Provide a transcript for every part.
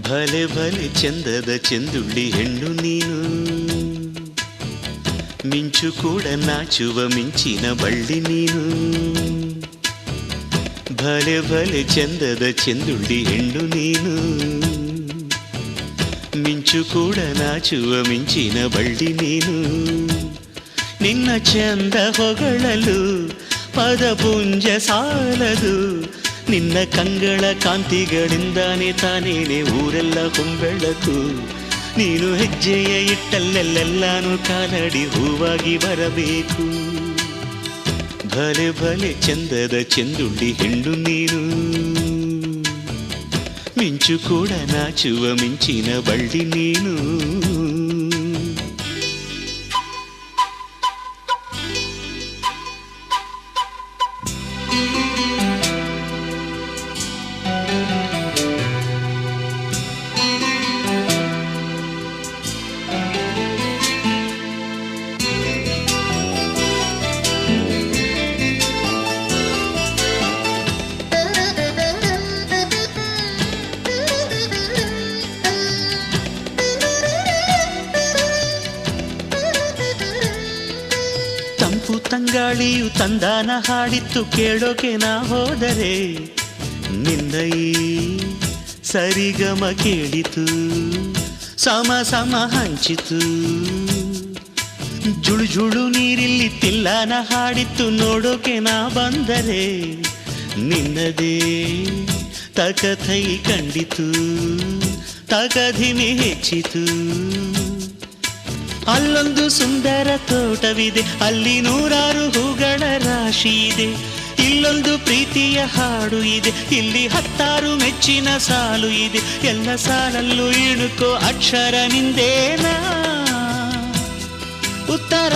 ಭಲೆ ಭಲೆ ಚಂದದ ಚೆಂದುಳ್ಳಿ ಹೆಣ್ಣು ನೀನು, ಮಿಂಚು ಕೂಡ ನಾಚುವ ಮಿಂಚಿನ ಬಳ್ಳಿ ನೀನು. ಭಲೆ ಭಲೆ ಚಂದದ ಚೆಂದುಳ್ಳಿ ಹೆಣ್ಣು ನೀನು, ಮಿಂಚು ಕೂಡ ನಾಚುವ ಮಿಂಚಿನ ಬಳ್ಳಿ ನೀನು. ನಿನ್ನ ಚಂದ ಹೊಗಳಲು ಪದಪುಂಜ ಸಾಲದು, ನಿನ್ನ ಕಂಗಳ ಕಾಂತಿಗಳಿಂದಾನೆ ತಾನೇನೆ ಊರೆಲ್ಲ ಹೊಂಬೆಳಕು. ನೀನು ಹೆಜ್ಜೆಯ ಇಟ್ಟಲ್ಲೆಲ್ಲೆಲ್ಲಾನು ಕಾಲಡಿ ಹೂವಾಗಿ ಬರಬೇಕು. ಭಲೆ ಭಲೆ ಚಂದದ ಚೆಂದುಳ್ಳಿ ಹೆಣ್ಣು ನೀನು, ಮಿಂಚು ಕೂಡ ನಾಚುವ ಮಿಂಚಿನ ಬಳ್ಳಿ ನೀನು. ತಂಗಾಳಿಯು ತಂದಾನ ಹಾಡಿತ್ತು ಕೇಳೋಕೆ ನಾ ಹೋದರೆ, ನಿನ್ನ ಈ ಸರಿಗಮ ಕೇಳಿತು ಸಮ ಸಮ ಹಂಚಿತು. ಜುಳು ಜುಳು ನೀರಿಲ್ಲಿ ತಿಲ್ಲಾನ ಹಾಡಿತ್ತು ನೋಡೋಕೆ ನಾ ಬಂದರೆ, ನಿನ್ನದೇ ತಕಥೈ ಕಂಡಿತು ತಕಧಿಮೆ ಹೆಚ್ಚಿತು. ಅಲ್ಲೊಂದು ಸುಂದರ ತೋಟವಿದೆ, ಅಲ್ಲಿ ನೂರಾರು ಹೂಗಳ ರಾಶಿ ಇದೆ. ಇಲ್ಲೊಂದು ಪ್ರೀತಿಯ ಹಾಡು ಇದೆ, ಇಲ್ಲಿ 10 ಮೆಚ್ಚಿನ ಸಾಲು ಇದೆ. ಎಲ್ಲ ಸಾಲಲ್ಲೂ ಇಣುಕೋ ಅಕ್ಷರ ನಿಂದೇನಾ, ಉತ್ತರ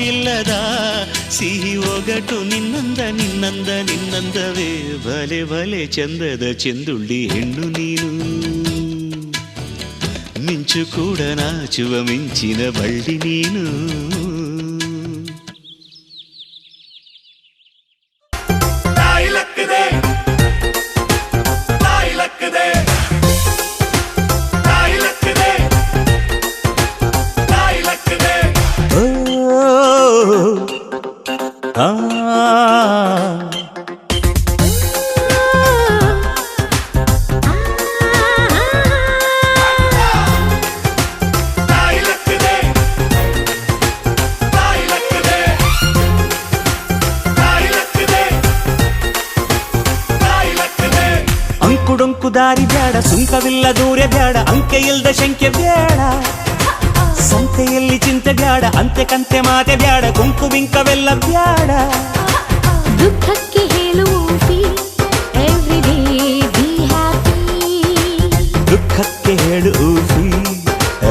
ಇಲ್ಲದ ಸಿಹಿ ಒಗಟು ನಿನ್ನಂದ ನಿನ್ನಂದ ನಿನ್ನಂದವೇ. ಭಲೆ ಭಲೆ ಚಂದದ ಚೆಂದುಳ್ಳಿ ಹೆಣ್ಣು ನೀನು, ಮಿಂಚು ಕೂಡ ನಾಚುವ ಮಿಂಚಿನ ಬಳ್ಳಿ ನೀನು. ಅಂಕುಡೊಂಕು ದಾರಿ ಬ್ಯಾಡ, ಸುಂಕವಿಲ್ಲ ದೂರ ಬ್ಯಾಡ, ಅಂಕೆ ಇಲ್ದ ಶಂಕೆ ಬ್ಯಾಡ. ಸಂತೆಯಲ್ಲಿ ಚಿಂತೆ ಬ್ಯಾಡ, ಅಂತೆ ಕಂತೆ ಮಾತೆ ಬ್ಯಾಡ, ಕುಂಕು ಬಿಂಕವೆಲ್ಲ ಬ್ಯಾಡ. ದುಃಖಕ್ಕೆ ಹೇಳುವಿ ಎವ್ರಿಡೇ ಬಿ ಹ್ಯಾಪಿ, ದುಃಖಕ್ಕೆ ಹೇಳುವಿ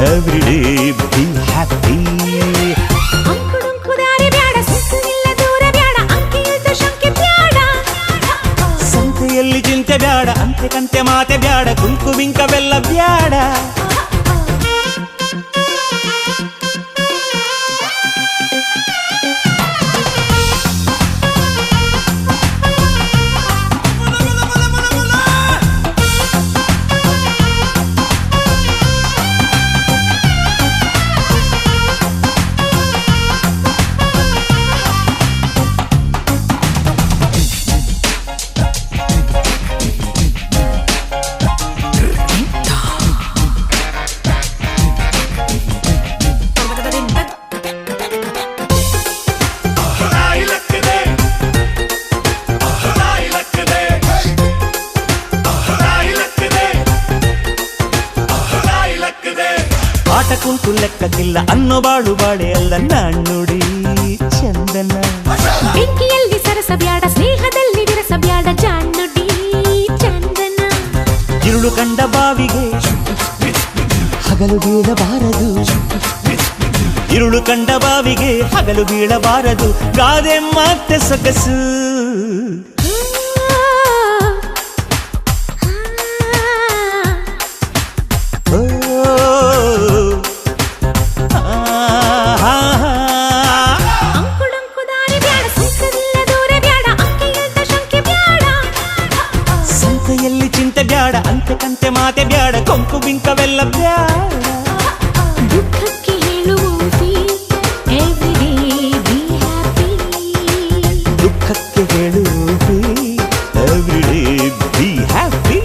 ಎವ್ರಿಡೇ ಬಿ ಹ್ಯಾಪಿ. ಅಂಕುಡೊಂಕು ದಾರಿ ಬ್ಯಾಡ, ಸುಂಕವಿಲ್ಲ ದೂರ ಬ್ಯಾಡ, ಅಂಕೆ ಇಲ್ದ ಶಂಕೆ ಬ್ಯಾಡ. ಸಂತೆಯಲ್ಲಿ ಚಿಂತೆ ಬ್ಯಾಡ, ಅಂತೆ ಕಂತೆ ಮಾತೆ ಬ್ಯಾಡ, ಕುಂಕು ಬಿಂಕವೆಲ್ಲ ಬ್ಯಾಡ. ಆಟ ಕುಂತು ಲೆಕ್ಕಕ್ಕಿಲ್ಲ ಅನ್ನೋ ಬಾಳು ಬಾಳೆ ಅಲ್ಲ ನಾಣ್ಣುಡಿ ಚಂದನ. ಬೆಂಕಿಯಲ್ಲಿ ಸರಸ ಬ್ಯಾಡ, ಸ್ನೇಹದಲ್ಲಿ ವಿರಸ ಬ್ಯಾಡ ಜಾಣ್ಣುಡಿ. ഇരുಳು ಕಂಡ ಬಾವಿಗೆ ಹಗಲು ಬೀಳಬಾರದು ഇരുಳು ಕಂಡ ಬಾವಿಗೆ ಹಗಲು ಬೀಳಬಾರದು ಗಾದೆ ಮತ್ತೆ ಸೊಗಸು ಓ, ಆ, ಅಂಕುಡೊಂಕು ದಾರಿ ಬ್ಯಾಡ ಸುಂಕವಿಲ್ಲ ದೂರ ಬ್ಯಾಡ ಅಂಕೆಯಿಲ್ದ ಶಂಕೆ ಬ್ಯಾಡ ಸಂತೆಯಲ್ಲಿ ಚಿಂತೆ ಬ್ಯಾಡ ಅಂತೆ ಕಂತೆ ಮಾತೆ ಬ್ಯಾಡ ಕೊಂಕು ಬಿಂಕವೆಲ್ಲ ಬ್ಯಾಡ ದುಃಖಕ್ಕೆ ಹೇಳುವುದು everyday be happy ದುಃಖಕ್ಕೆ ಹೇಳು ಎವ್ರಿಡೇ ಬಿ ಹ್ಯಾಪಿ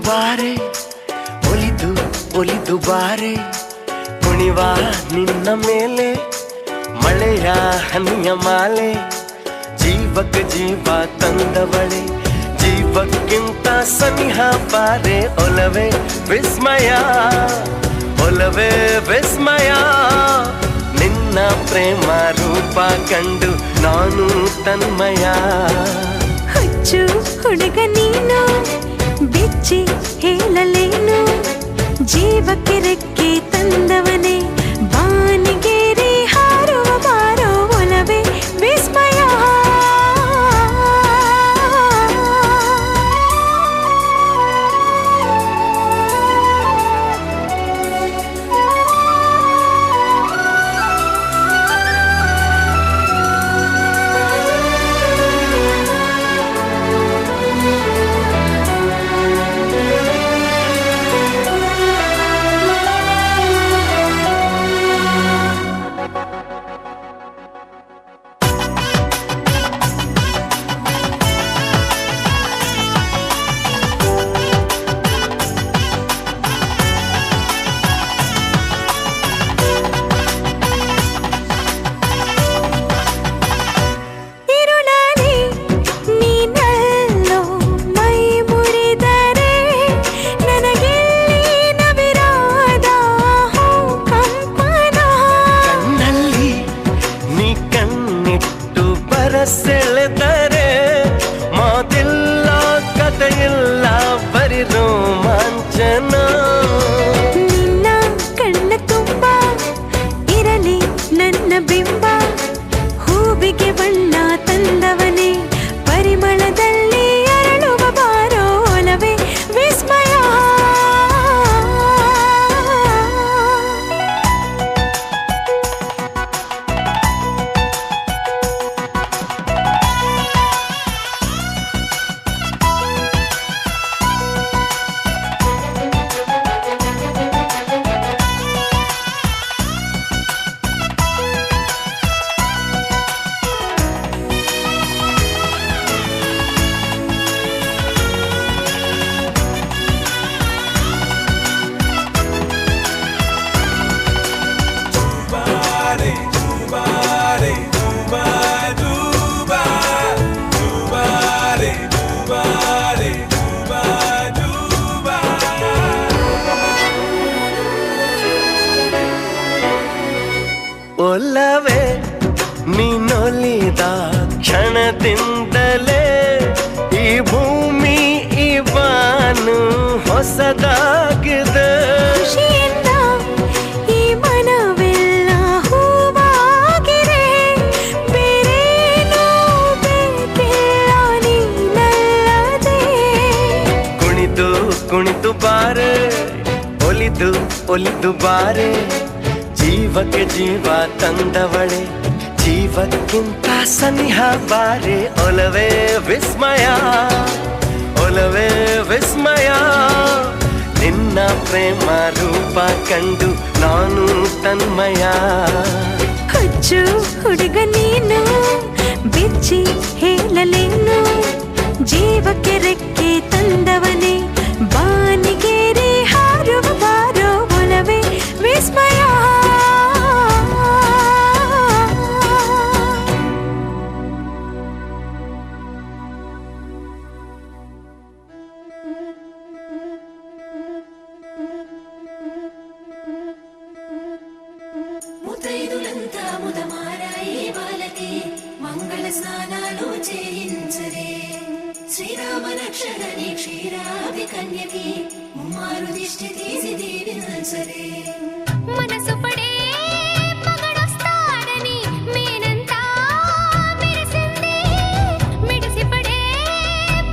ಬಾರೆ ಒಲಿದು ಒಲಿದು ಬಾರೆ ಕುಣಿವ ನಿನ್ನ ಮೇಲೆ ಮಳೆಯ ಹನಿಯ ಮಾಲೆ ಜೀವಕ್ಕೆ ಜೀವ ತಂದವಳೆ ಜೀವಕ್ಕಿಂತ ಸನಿಹ ಬಾರೆ ಒಲವೇ ವಿಸ್ಮಯ ಒಲವೇ ವಿಸ್ಮಯ ನಿನ್ನ ಪ್ರೇಮ ರೂಪ ಕಂಡು ನಾನು ತನ್ಮಯ ಹುಚ್ಚು ಹುಡುಗ ನೀನು ಬಿಚ್ಚಿ ಹೇಳಲೇನು ಜೀವಕ್ಕೆ ರೆಕ್ಕೆ ತಂದವನೇ ಬಾನಿಗೇರಿ ಹಾರುವ ಬಾರೋ ಒಲವೇ ವಿಸ್ಮಯ ಸೆಳೆದರೆ ಮಾತಿಲ್ಲ ಕಥೆಯಿಲ್ಲ ಬರಿ ರೋಮಾಂಚನ ನಿನ್ನ ಕಣ್ಣ ತುಂಬ ಇರಲಿ ನನ್ನ ಬಿಂಬ ಹೂವಿಗೆ ಬಣ್ಣ ತಂದವನೇ ಪರಿಮಳದಲ್ಲಿ ಅರಳುವ ಬಾರೋ ಒಲವೇ ವಿಸ್ಮಯ ಒಲವೇ ನೀನೊಲಿದ ಕ್ಷಣದಿಂದಲೇ ಈ ಭೂಮಿ ಈ ಬಾನು ಹೊಸದಾಗಿದೆ ಖುಷಿಯಿಂದ ಈ ಮನವೆಲ್ಲ ಹೂವಾಗಿದೆ ಬೇರೇನೂ ಬೇಕಿಲ್ಲ ನೀನಲ್ಲದೆ ಕುಣಿದು ಕುಣಿದು ಬಾರೆ ಒಲಿದು ಒಲಿದು ಬಾರೆ ಜೀವಕ್ಕೆ ಜೀವ ತಂದವಳೆ ಜೀವಕ್ಕಿಂತ ಸನಿಹ ಬಾರೆ ಒಲವೇ ವಿಸ್ಮಯ ಒಲವೇ ವಿಸ್ಮಯ ನಿನ್ನ ಪ್ರೇಮ ರೂಪ ಕಂಡು ನಾನು ತನ್ಮಯ ಹುಚ್ಚು ಹುಡುಗ ನೀನು ಬಿಚ್ಚಿ ಹೇಳಲೇನು ಜೀವಕ್ಕೆ ರೆಕ್ಕೆ ತಂದವನೇ ಬಾನಿಗೇರಿ ಹಾರುವ ಬಾರೋ ಒಲವೇ ವಿಸ್ಮಯ ముతైదులంతా ముదమారాయి బాలకి మంగళ స్నానాలు చేయించరే శ్రీరామ రక్షణని క్షీరాభి కన్యకి ముమ్మారు దిష్టి తీసి దీవించరే మనసు పడే మగడొస్తాడని మేనంతా మెరిసింది మిడిసి పడే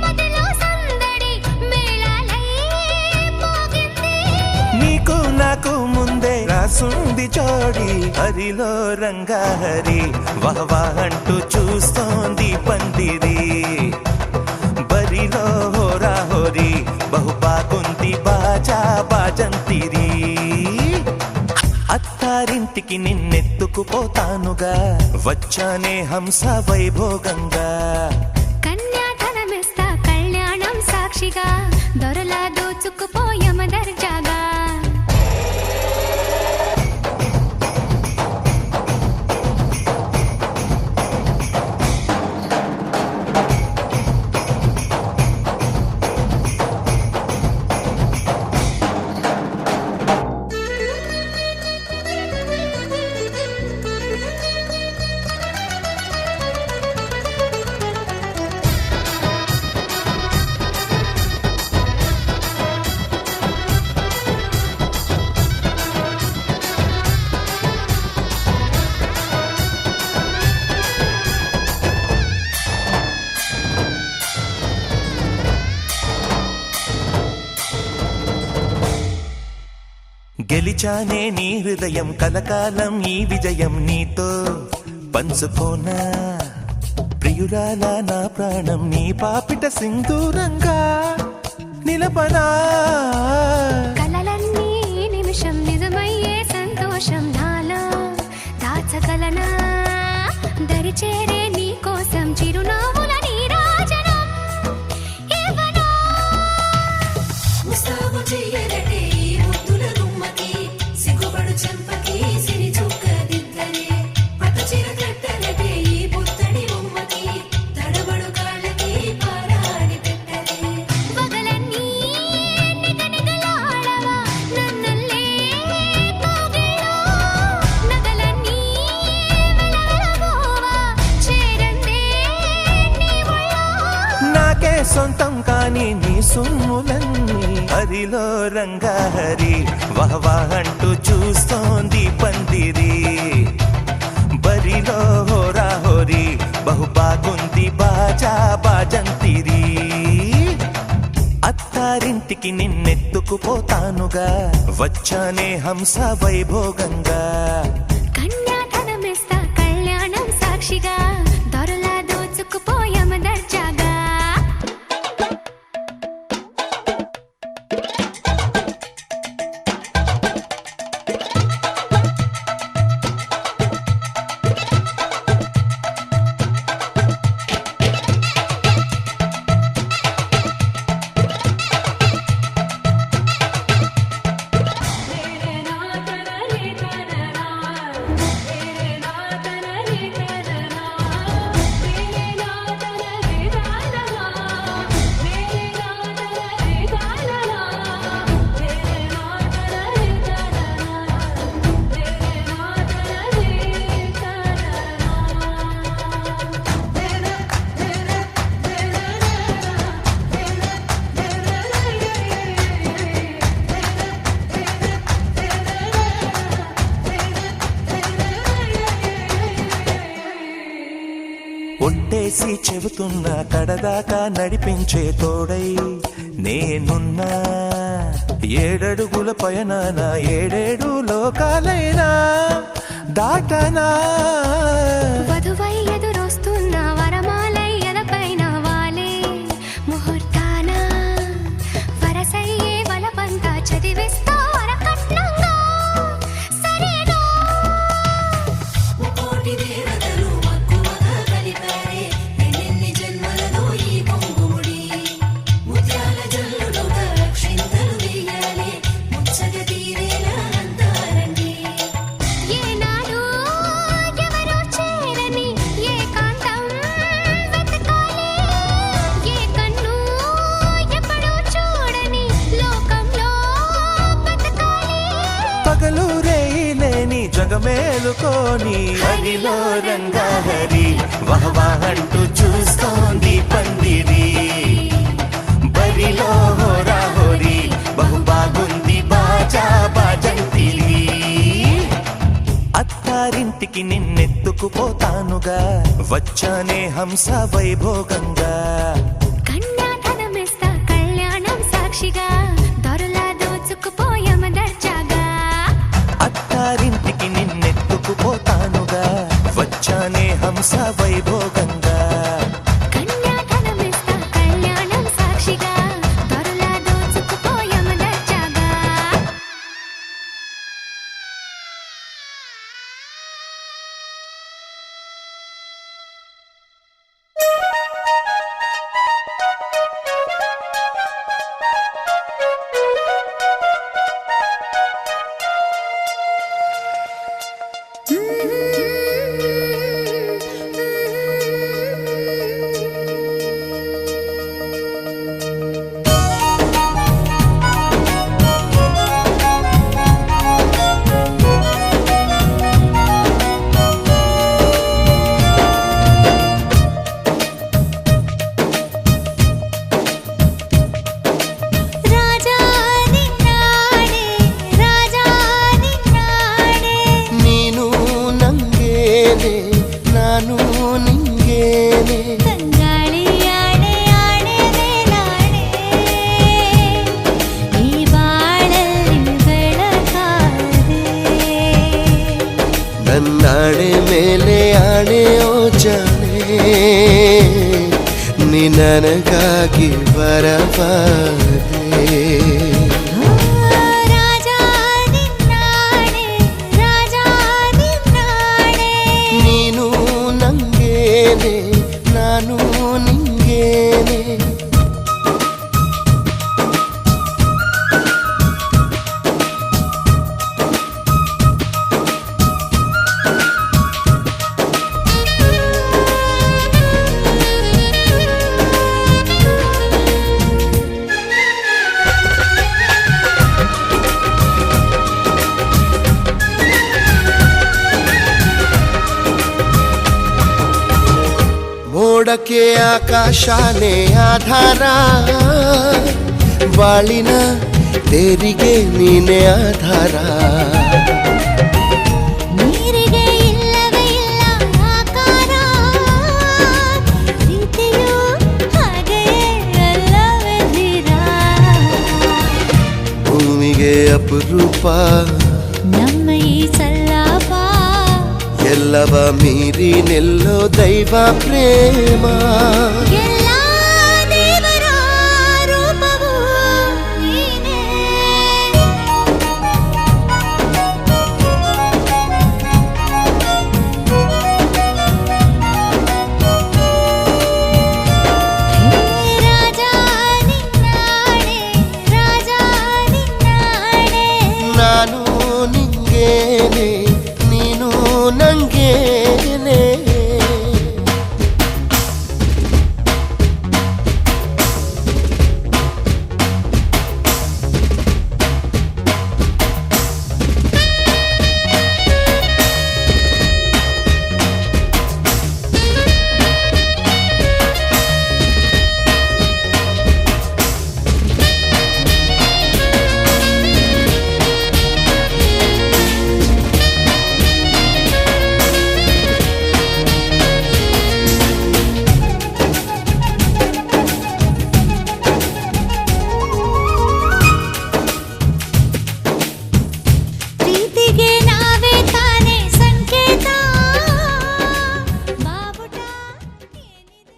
మదిలో సందడి మేళాలై మోగింది నీకు నాకు ముందే రాసుంది జోడి హరిలో రంగా హరి వహవా అంటూ చూస్తోంది పందిరి బరిలో హోరా హోరి బహు బాగుంది బాజా బాజంతిరి అత్తారింటికి నిన్నెత్తుకుపోతానుగా వచ్చానే హంస వైభోగంగా కన్యాధనమిస్తా కళ్యాణం సాక్షిగా దొరలా దోచు గెలిచానే నీ హృదయం కలకాలం ఈ విజయం నీతో పంచుకోనా ప్రియురాలా నా ప్రాణం నీ పాపిట సింధూరంగా నిలపనా కలలన్నీ నిమిషం నిజమయ్యే సంతోషం నాలో దాచగలనా దరిచేరే నీ కోసం చిరునవ్వుల నీరాజనం ఇవ్వనా ముస్తాబు చెయ్యనటే ఈ ముద్దుల గుమ్మకి సిగ్గుపడు చెంపకి సిరి చుక్క దిద్దలే పట్టు చీర కట్టనటే ఈ పుత్తడి బొమ్మకి తడబడు కాళ్ళకి పారాడి పెట్టలే పగలన్నీ నిగనిగలాడవా నన్నల్లే కోగిలో నగలన్నీ వెలవెలబోవా చేరందే నీ ఒళ్ళో నాకే సొంతం కాని నీ సొమ్ములన్నీ హరిలో రంగాహరి వహవా అంటూ చూస్తోంది పందిరి బరిలో హోరా హోరి బహు బాగుంది బాజా బాజంతిరి అత్తారింటికి నిన్నెత్తుకుపోతానుగా వచ్చానే హంస వైభోగంగా కన్యాధనమిస్తా కళ్యాణం సాక్షిగా దొరలా దోచుకుపోయామ దర్జాగా ఒట్టేసి చెబుతున్నా కడదాకా నడిపించే తోడై నేనున్నా ఏడడుగుల పయనాన ఏడేడు లోకాలైనా దాటనా వధువై ఎదురొస్తున్న వరమాలయ్యలపైన వాలే ముహూర్తాన వరసయ్యే వలపంతా చదివిస్తా వరకట్నంగా సరేనా ముకోటి దేవతలు మక్కువగా కలిపారే ఎన్నెన్ని జన్మలలో ఈ పొంగుముడి ముత్యాల జల్లులుగా క్షింతలు వేయాలి ముచ్చట తీరేలా అంతారండి ఏనాడు ఎవరో చేరని ఏకాంతం వెతకాలి ఏ కన్ను ఎప్పుడూ చూడని లోకంలో బతకాలి పగలు రేయిలేని జగమేలుకోని హరిలో రంగాహరి వహవా అంటూ చూస్తోంది పందిరి బరిలో హోరా హోరి బహు బాగుంది బాజా బాజంతిరి అత్తారింటికి నిన్నెత్తుకుపోతానుగా వచ్చానే హంస వైభోగంగా కన్యాధనమిస్తా కళ్యాణం సాక్షిగా దొరలా దోచుకుపోయామ దర్జాగా అత్తారింటికి నిన్నెత్తుకుపోతానుగా వచ్చానే హంస వైభోగంగా కన్యాధనమిస్తా కళ్యాణం సాక్షిగా దొరలా దోచుకుపోయామ దర్జాగా నేను నమ్మి ನನ್ನಾಣೆ ಮೇಲೆ ಆಣೆ ಓ ಜಾಣೆ ನೀ ನನಗಾಗಿ ಬರಬಾರದೆ ರಾಜಾ ನಿನ್ನಾಣೆ ರಾಜಾ ನಿನ್ನಾಣೆ ನೀನು ನಂಗೇನೆ ನಾನು ನಿಂಗೇನೆ ಮೋಡಕ್ಕೆ ಆಕಾಶನೇ ಆಧಾರ ಬಾಳಿನ ತೇರಿಗೆ ನೀನೆ ಆಧಾರ ನೀರಿಗೆ ಇಲ್ಲವೇ ಇಲ್ಲ ಆಕಾರ ಪ್ರೀತಿಯು ಹಾಗೆಯೇ ಅಲ್ಲವೇ ಧೀರ ಭೂಮಿಗೆ ಅಪರೂಪ ನಮ್ಮ ಈ ಸಲ್ಲಾಪ ಎಲ್ಲವ ಮೀರಿ ನಿಲ್ಲೋ ದೈವ ಪ್ರೇಮ ಎಲ್ಲ ದೇವರ ರೂಪವು ನೀನೇ ರಾಜಾ ನಿನ್ನಾಣೆ ರಾಜಾ ನಿನ್ನಾಣೆ ನಾನು ನಿಂಗೇನೆ ನೀನು ನಂಗೇನೆ ಪ್ರೀತಿಗೆ ನಾವೇ ತಾನೇ ಸಂಕೇತ ಬಾವುಟ ಏನಿದೆ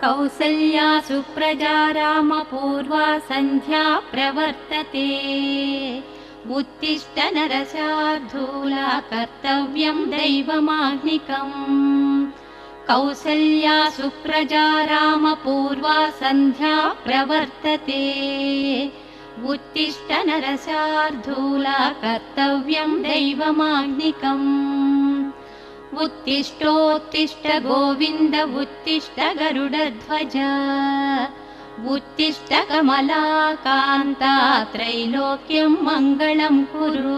कौसल्या सुप्रजा रामपूर्वा सन्ध्या प्रवर्तते उत्तिष्ठ नरशार्दूला कर्तव्यं दैवमाह्निकम् कौसल्या सुप्रजा रामपूर्वा सन्ध्या प्रवर्तते उत्तिष्ठ नरशार्दूला कर्तव्यं दैवमाह्निकम् उत्तिष्ठोत्तिष्ठ गोविन्द उत्तिष्ठ गरुडध्वज उत्तिष्ठ कमलाकान्ता त्रैलोक्यं मङ्गलं कुरु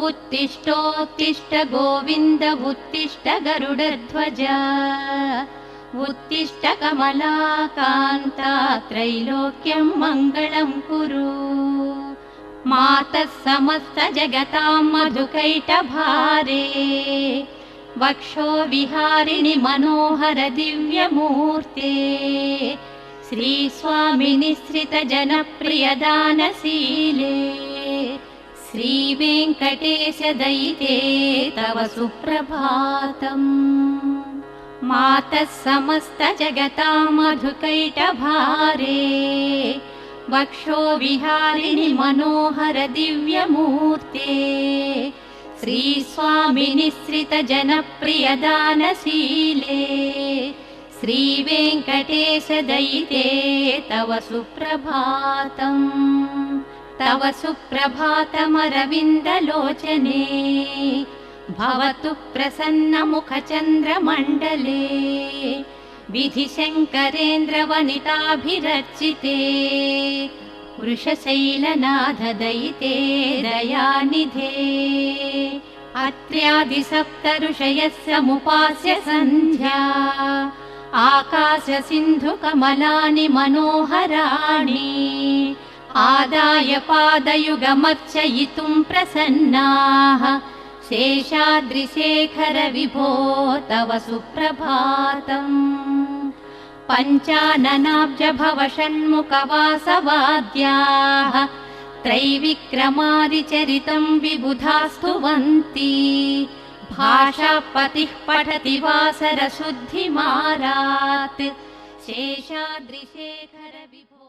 उत्तिष्ठोत्तिष्ठ गोविन्द उत्तिष्ठ गरुडध्वज उत्तिष्ठ कमलाकान्ता त्रैलोक्यं मङ्गलं कुरु मातः समस्त जगतां मधुकैटभारे वक्षो विहारिणि मनोहर दिव्यमूर्ते श्रीस्वामिनिसृत जनप्रियदानशीले श्रीवेङ्कटेश दयिते तव सुप्रभातम् मातः समस्त जगतां मधुकैटभारे वक्षो विहारिणि मनोहर दिव्यमूर्ते श्रीस्वामिनिसृत जनप्रियदानशीले श्रीवेङ्कटेश दयिते तव सुप्रभातम् तव सुप्रभातमरविन्दलोचने भवतु प्रसन्नमुखचन्द्रमण्डले विधिशङ्करेन्द्रवनिताभिरचिते वृषशैलनाथदयिते दयानिधे अत्र्यादिसप्तऋषयः समुपास्य सन्ध्या आकाशसिन्धुकमलानि मनोहराणि आदाय पादयुगमर्चयितुं प्रसन्नाः శేషాద్రిశేఖర విభో తవ సుప్రభాతम् పంచాననాబ్జ భవ షణ్ముఖవాసవాద్యాః त्रैविक्रमादिचरितं विबुधास्तुवन्ति भाषापतिः पठति वासरशुद्धिमारात् शेषाद्रिशेखर विभो।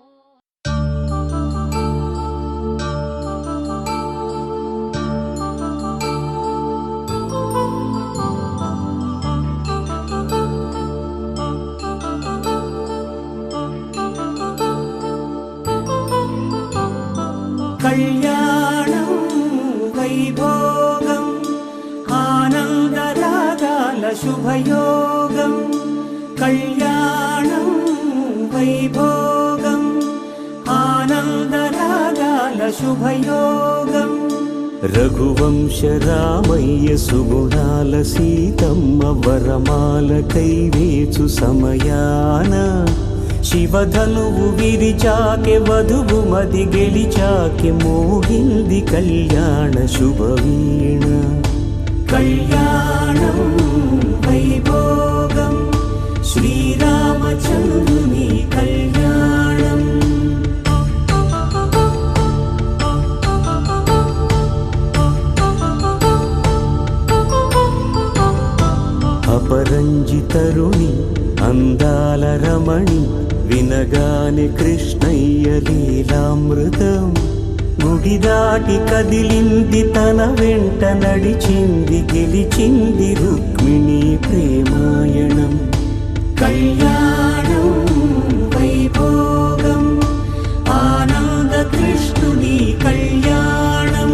కళ్యాణం వైభోగం ఆనందరాగాల శుభయోగం కళ్యాణం వైభోగం ఆనందరాగాల శుభయోగం రఘువంశ రామయ్య సుగుణాల సీతమ్మ వరమాల కైవేచు సమయాన శివధనువు విరిచాకె వధువు మది గెలిచాకె మోగింది కళ్యాణ శుభవీణ కళ్యాణం వైభోగం శ్రీరామచంద్రుని కళ్యాణం అపరంజితరుణి అందాల రమణి వినగానే కృష్ణయ్య లీలామృతం గుడి దాటి కదిలింది తన వెంట నడిచింది గెలిచింది రుక్మిణి ప్రేమాయణం కళ్యాణం వైభోగం ఆనంద కృష్ణుని కళ్యాణం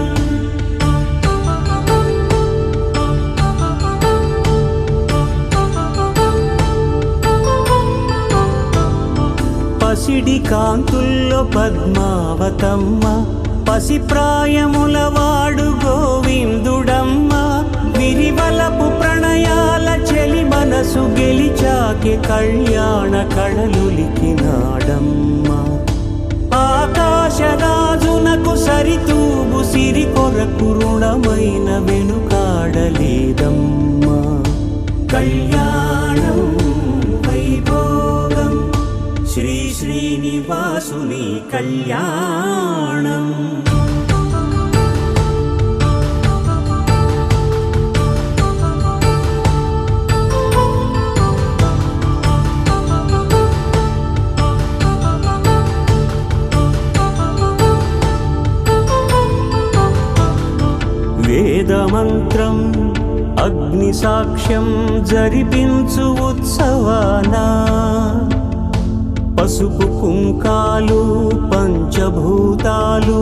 పసిడి కాంతుల్లో పద్మావతమ్మ పసిప్రాయముల వాడు గోవిందుడమ్మ విరివలపు ప్రణయాల చెలి మనసు గెలిచాకె కళ్యాణ కళలులికినాడమ్మ ఆకాశరాజునకు సరితూగు సిరి కొరకు రుణమైన వెనుకాడలేదమ్మ కళ్యాణం వైభోగం శ్రీ శ్రీనివాసుని కళ్యాణం వేదమంత్రం అగ్ని సాక్ష్యం జరిపించు ఉత్సవానా పసుపు కుంకాలు పంచభూతాలు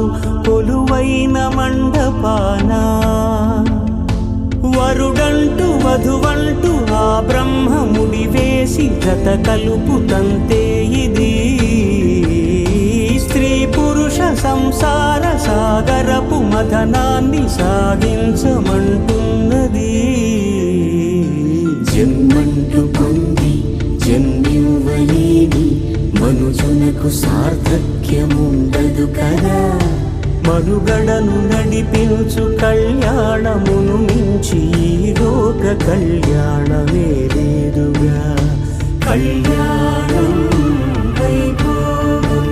కొలువైన మండపాన వరుడంటూ వధువంటూ ఆ బ్రహ్మముడి వేసి జత కలుపుతంతే ఇది స్త్రీ పురుష సంసార సాగరపు మథనాన్ని సాగించమంటున్నది జన్మంటూ పొంది జన్మివ్వలేని మనుజునకు సార్థక్యముండదు కదా మనుగడను నడిపించు కళ్యాణమును మించి ఈ లోక కళ్యాణమే లేదుగా కళ్యాణం వైభోగం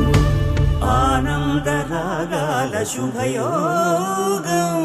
ఆనంద రాగాల శుభయోగం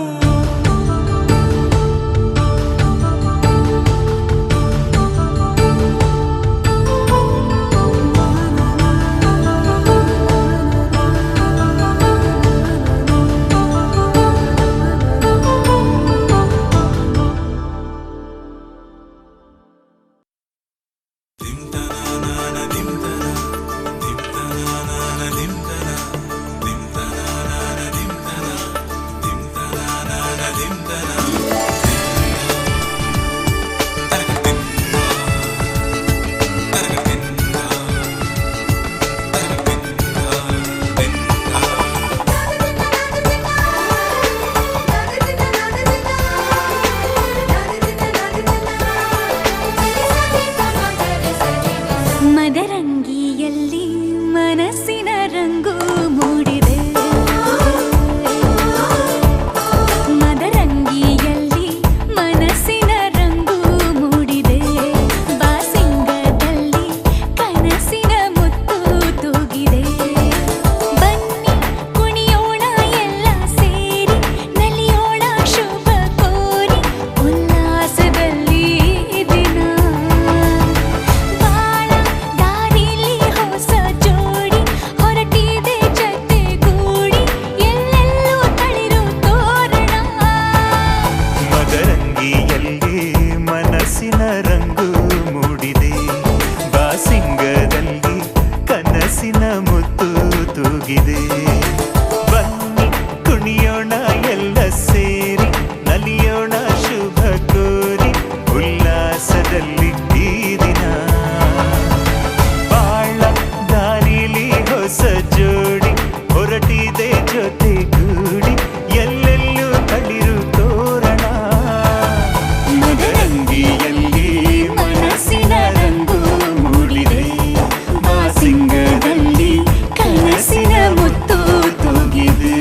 ಮನಸ್ಸಿನ ರಂಗು ಮೂಡಿದೆ ಬಾಸಿಂಗದಲ್ಲಿ ಕನಸಿನ ಮುತ್ತು ತೂಗಿದೆ ಬನ್ನಿ ಕುಣಿಯೋಣ ಎಲ್ಲ ಸೇರಿ ನಲಿಯೋಣ ಶುಭ ಕೋರಿ ಉಲ್ಲಾಸದಲ್ಲಿ ಈ ದಿನ ಬಾಳ ದಾರಿಲಿ ಹೊಸ ಜೋಡಿ ಹೊರಟಿದೆ ಜೊತೆಗೂಡಿ ಎಲ್ಲೆಲ್ಲೂ ತಳಿರು ತೋರಣ ಮದರಂಗಿಯಲ್ಲಿ ಮನಸ್ಸಿನ ರಂಗು ಮೂಡಿದೆ ಮಾಸಿಂಗದಲ್ಲಿ ಕನಸಿನ ಮುತ್ತು ತೂಗಿದೆ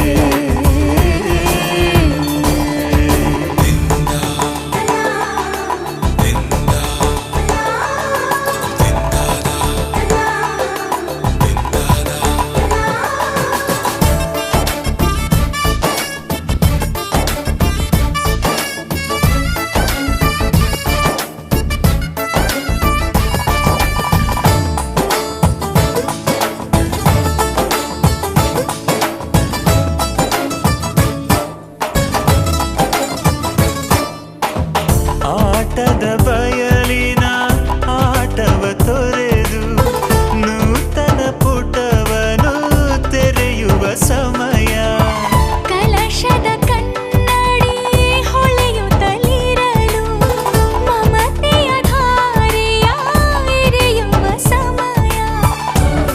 ಆಟದ ಬಯಲಿನ ಆಟವ ತೊರೆದು ನೂತನ ಪುಟವನು ತೆರೆಯುವ ಸಮಯ ಕಲಶದ ಕನ್ನಡಿ ಹೊಳೆಯುತ್ತಲಿರಲು ಮಮತೆಯ ಧಾರೆಯ ಎರೆಯುವ ಸಮಯ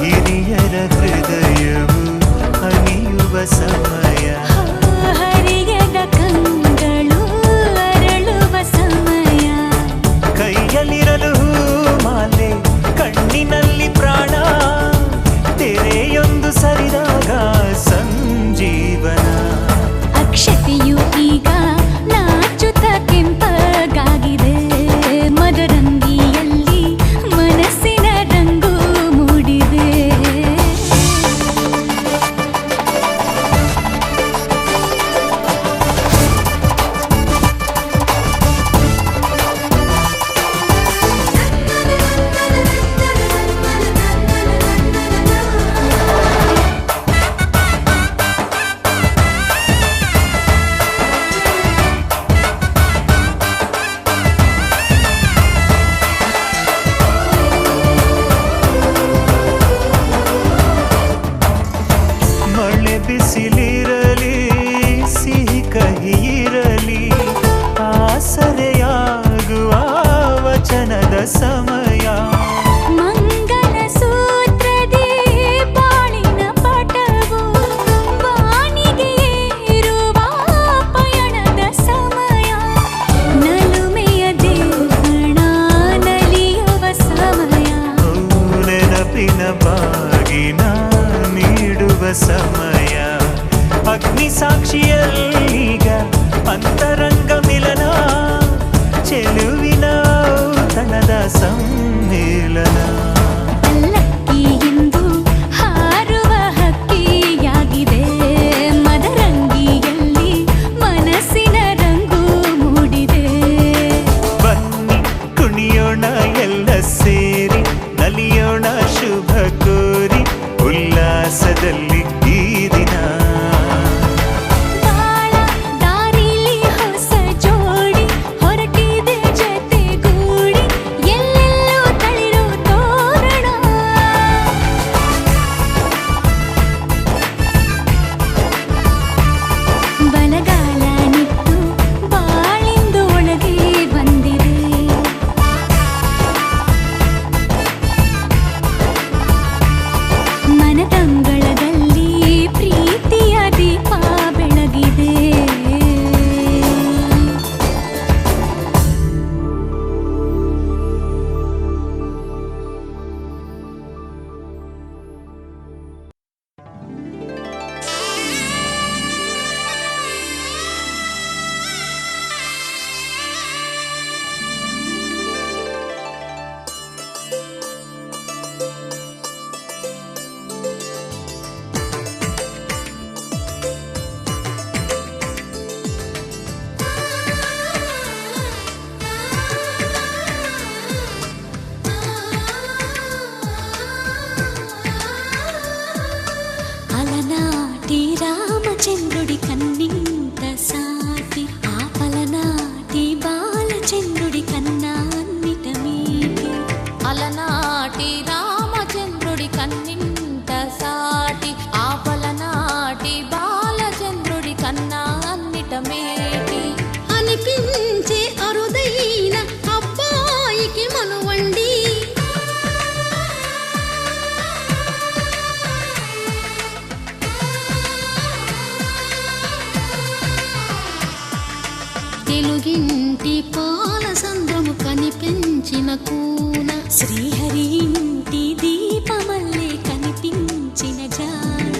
ಹಿರಿಯರ ಹೃದಯವು ಅಣಿಯುವ ಸಮಯ ಹರಿಯದ ಕಂಗಳು ಅರಳುವ ಸಮಯ ಕೈಯಲ್ಲಿರಲು ಮಾಲೆ ಕಣ್ಣಿನಲ್ಲಿ ಪ್ರಾಣ ತೆರೆಯೊಂದು ಸರಿದಾಗ ಸಂಜೀವನ ಅಕ್ಷತೆಯು ಈಗ ನಾಚುತ್ತ ಕೆಂಪಗಾಗಿದೆ ಮದರಂಗಿಯಲ್ಲಿ ಮನಸ್ಸಿನ ರಂಗು ಮೂಡಿದೆ ಮಳೆ ಬಿಸಿಲಿರಲಿ ಸಿಹಿ ಕಹಿ ಇರಲಿ ಆಸರೆಯಾಗುವ ವಚನದ ಸಮಯ ಮಂಗಲ ಸೂತ್ರದಿ ಬಾಳಿನ ಪಟವು ಬಾನಿಗೆ ಏರುವ ಪಯಣದ ಸಮಯ ನಲುಮೆಯ ದೇವಣ ನಲಿಯುವ ಸಮಯ ನೆನಪಿನ ಬಾಗಿನ ನೀಡುವ ಸಮಯ ಅಗ್ನಿ ಸಾಕ್ಷಿಯಲ್ಲೀಗ ಅಂತರಂಗ ಮಿಲನ ಚೆಲುವಿನ ತನದ ಸಮ್ಮಿಲನ ಪಲ್ಲಕ್ಕಿ ಎಂದು ಹಾರುವ ಹಕ್ಕಿಯಾಗಿದೆ ಮದರಂಗಿಯಲ್ಲಿ ಮನಸ್ಸಿನ ರಂಗು ಮೂಡಿದೆ ಬನ್ನಿ ಕುಣಿಯೋಣ ಎಲ್ಲ ಸೇರಿ ನಲಿಯೋಣ ಶುಭ ಕೋರಿ ಉಲ್ಲಾಸದಲ್ಲಿ ಈ ದಿನ ಬಾಳ ದಾರಿಲಿ ಹೊಸ ಜೋಡಿ ಹೊರಟಿದೆ ಜೊತೆಗೂಡಿ ಎಲ್ಲೆಲ್ಲೂ ತಳಿರು ತೋರಣ కూన శ్రీహరి ఇంటి దీపమల్లే కనిపించిన జాన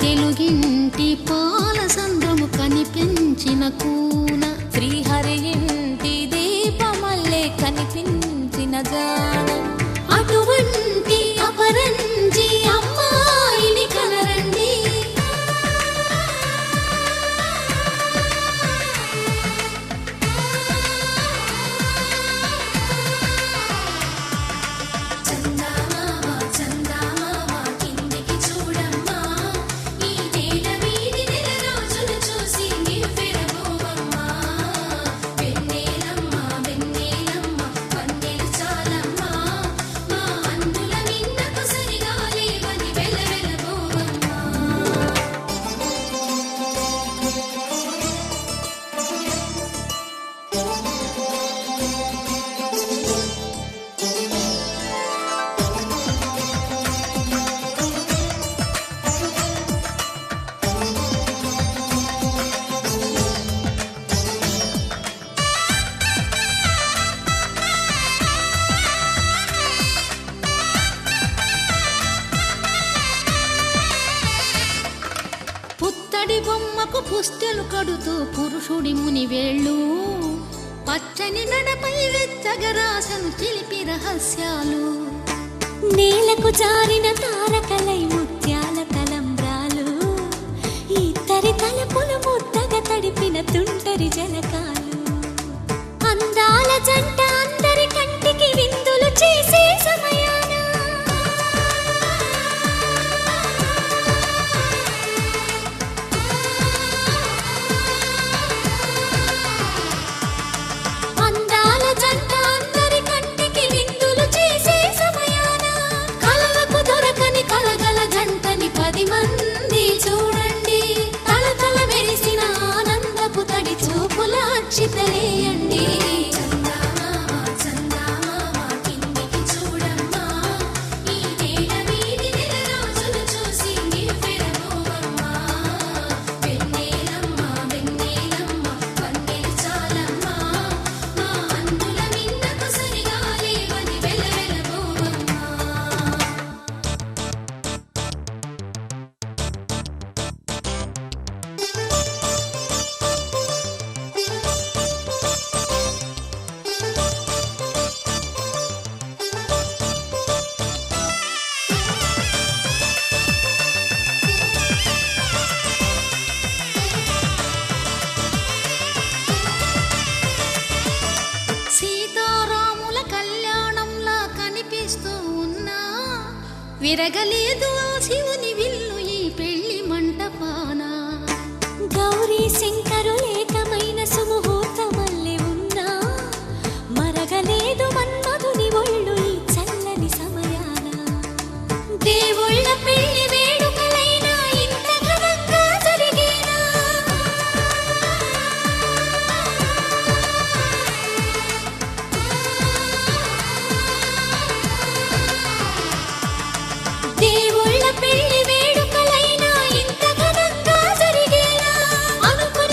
తెలుగింటి పాల సంద్రము కనిపించిన కూన శ్రీహరి ఇంటి దీపమల్లే కనిపించిన జాన అటువంటి అపరంజి అమ్మాయిని కనరండి చందమామ చందమామ కిందికి చూడమ్మా ఈ నేల మీది నెల రోజులు చూసి నివ్వెరబోవమ్మా వెన్నెలమ్మ వెన్నెలమ్మ వన్నెలు చాలమ్మా మా అందుల నిన్నకు సరిగా లేవని వెలవెలబోవమ్మా పుత్తడి బొమ్మకు పుస్తెలు కడుతూ పురుషుడి ముని వేళ్ళు పచ్చని నడపై వెచ్చగరాసను చిలిపి రహస్యాలు నేలకు జారిన తారకలై ముత్యాల తలంబ్రాలు ఇద్దరి తలపులు ముద్దగా తడిపిన తుంటరి జలకాలు అందాల జంట అందరి కంటికి విందులు చేసే సమయాన అందాల జంట అందరి కంటికి విందులు చేసే సమయాన కలలకు దొరకని కలగల జంటని 10 మంది చూడండి తలతల మెరిసిన ఆనందపు తడి చూపుల అక్షితలేయండి చందమామ చందమామ కిందికి చూడమ్మా ఈ నేల మీది నెల రోజులు చూసి నివ్వెరబోవమ్మా వెన్నెలమ్మ వెన్నెలమ్మ వన్నెలు చాలమ్మా మా అందుల నిన్నకు సరిగా లేవని వెలవెలబోవమ్మా సీతారాముల కళ్యాణంలా కనిపిస్తూ ఉన్నా విరగలేదు ఆ శివుని విల్లు ఈ పెళ్లి మంటపాన గౌరీ శంకరులు ఏకమైన సుముహూర్తమల్లె ఉన్నా మరగలేదు మన్మధుని ఒళ్ళు ఈ చల్లని సమయాన దేవుళ్ళ పెళ్లి వేడుకలైనా ఇంత ఘనంగా జరిగేనా దేవుళ్ళ పెళ్లి వేడుకలైనా ఇంత ఘనంగా జరిగేనా అనుకుని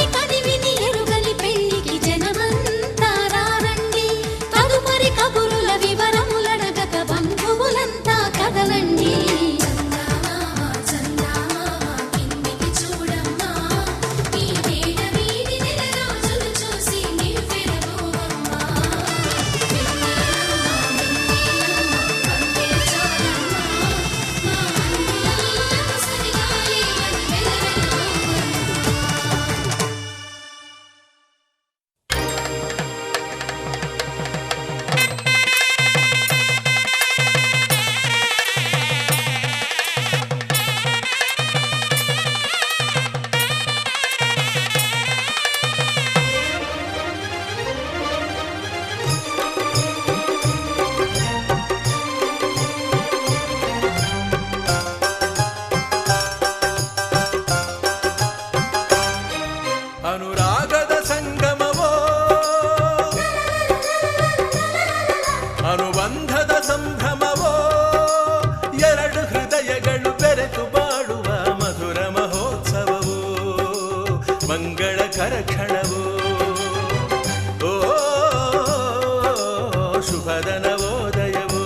ಶುಭದ ನವೋದಯವೋ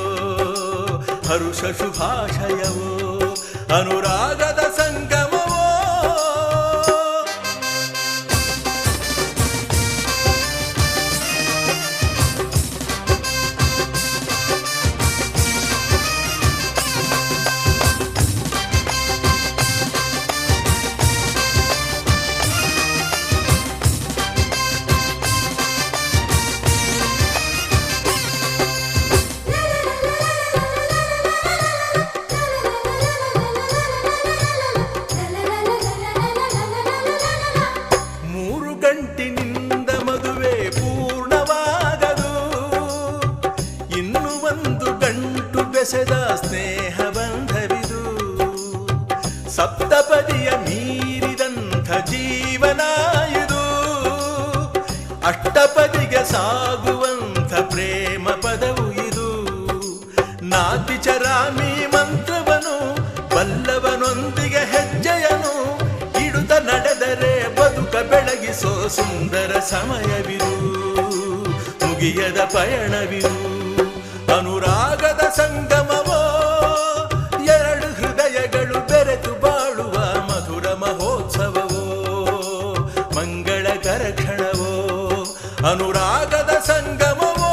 ಹರುಷ ಶುಭಾಶಯವೋ ಅನುರಾಗದ ಸಂಗಮವೋ ಗಂಟಿನಿಂದ ಮದುವೆ ಪೂರ್ಣವಾಗದು ಇನ್ನು ಒಂದು ಗಂಟು ಬೆಸೆದ ಸ್ನೇಹ ಬಂಧವಿದು ಸಪ್ತಪದಿಯ ಮೀರಿದಂಥ ಜೀವನ ಇದು ಅಷ್ಟಪದಿಗೆ ಸಾಗುವಂಥ ಪ್ರೇಮ ಪದವು ಇದು ನಾತಿ ಚರಾಮಿ ಮಂತ್ರವನು ಬಲ್ಲವನೊಂದಿಗೆ ಹೆಜ್ಜೆಯನು ಇಡುತ್ತ ನಡೆದರೆ ಬದುಕ ಬೆಳಗಿಸೋ ಸುಂದರ ಸಮಯವಿರು ಮುಗಿಯದ ಪಯಣವಿರು ಅನುರಾಗದ ಸಂಗಮವೋ ಎರಡು ಹೃದಯಗಳು ಬೆರೆತು ಬಾಳುವ ಮಧುರ ಮಹೋತ್ಸವವೋ ಮಂಗಳಕರ ಕ್ಷಣವೋ ಅನುರಾಗದ ಸಂಗಮವೋ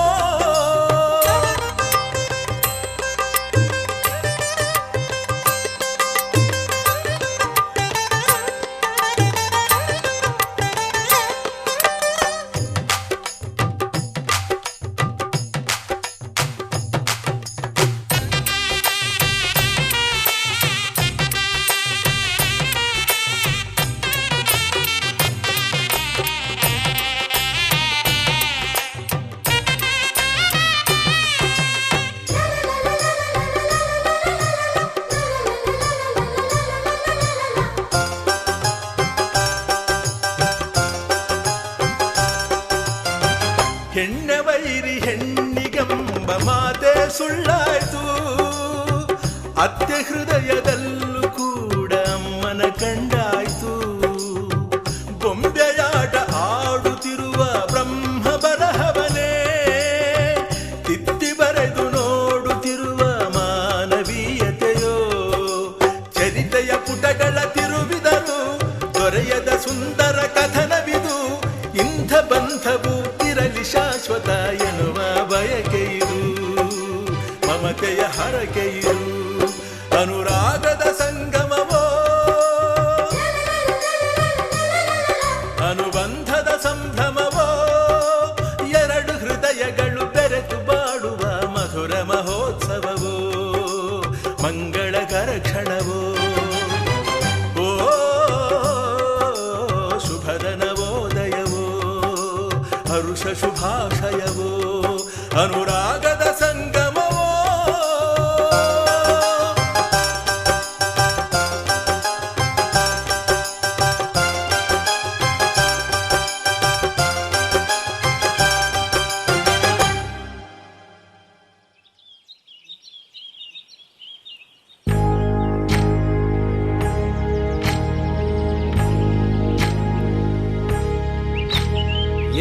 ಹೆಣ್ಣ ವೈರಿ ಹೆಣ್ಣಿಗೆಂಬ ಮಾತೆ ಸುಳ್ಳಾಯ್ತು ಅತ್ತೆ ಹೃದಯದಲ್ಲೂ ಕೂಡ ಅಮ್ಮನ ಕಂಡಾಯ್ತು ಗೊಂಬೆಯಾಟ ಆಡುತ್ತಿರುವ ಬ್ರಹ್ಮ ಬರಹವನೇ ತಿತ್ತಿ ಬರೆದು ನೋಡುತ್ತಿರುವ ಮಾನವೀಯತೆಯೋ ಚರಿತೆಯ ಪುಟಗಳ ತಿರುವಿದರು ದೊರೆಯದ ಸುಂದರ ಕಥನವಿದು ಇಂಥ ಬಂಧವು ಇರಲಿ ಶಾಶ್ವತ ಎನ್ನುವ ಬಯಕೆಯಿರು ಮಮತೆಯ ಹರಕೆಯಿರು ಅನುರಾಗದ ಸಂಗಮವೋ ಅನುಬಂಧದ ಸಂಭ್ರಮವೋ ಎರಡು ಹೃದಯಗಳು ಬೆರೆತು ಬಾಡುವ ಮಧುರ ಮಹೋತ್ಸವವೋ ಮಂಗಳಕರ ಕ್ಷಣವೋ ಓ ಶುಭದ ನವೋದಯವೋ ಹರುಷ ಶುಭಾಶಯವೋ ಅನುರಾಗದ ಸಂಗಮವೋ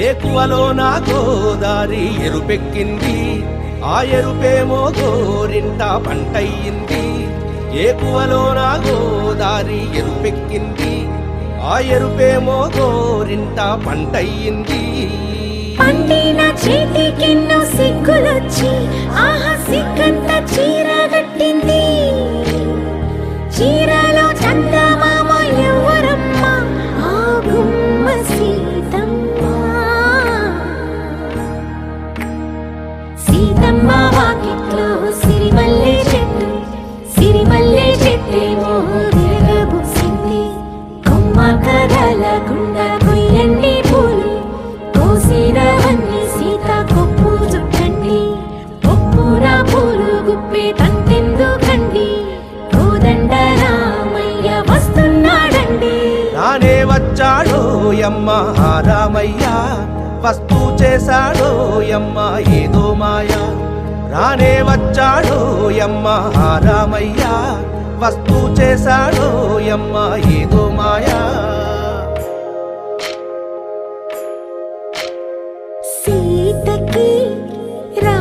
ఏకువలోన గోదారి ఎరుపెక్కింది ఆ ఎరుపేమో గోరింట పంటయ్యింది ఏకువలోన గోదారి ఎరుపెక్కింది ఆ ఎరుపేమో గోరింట పంటయ్యింది పండిన చేతికెన్నో సిగ్గులొచ్చి ఆహా సిగ్గంత చీర కట్టింది చీరలో చందమామ ఎవరమ్మ ఆ గుమ్మ సీతమ్మ సీతమ్మ వాకిట్లో సిరిమల్లె చెట్టేమో తిరగబూసింది కొమ్మ కదలకుండా కొయ్యండి పూలు కోసిరవన్నీ సీత కొప్పు చుట్టండి ఒప్పున పూలు గుప్పే తంతెందుకండి కోదండ రామయ్య వస్తున్నాడండి రానే వచ్చాడో యమ్మ ఆ రామయ్య వస్తూ చేశాడో యమ్మ ఏదో మాయా రానే వచ్చాడో యమ్మ ఆ రామయ్య వస్తూ చేశాడో యమ్మ ఏదో మాయా సీతకి రా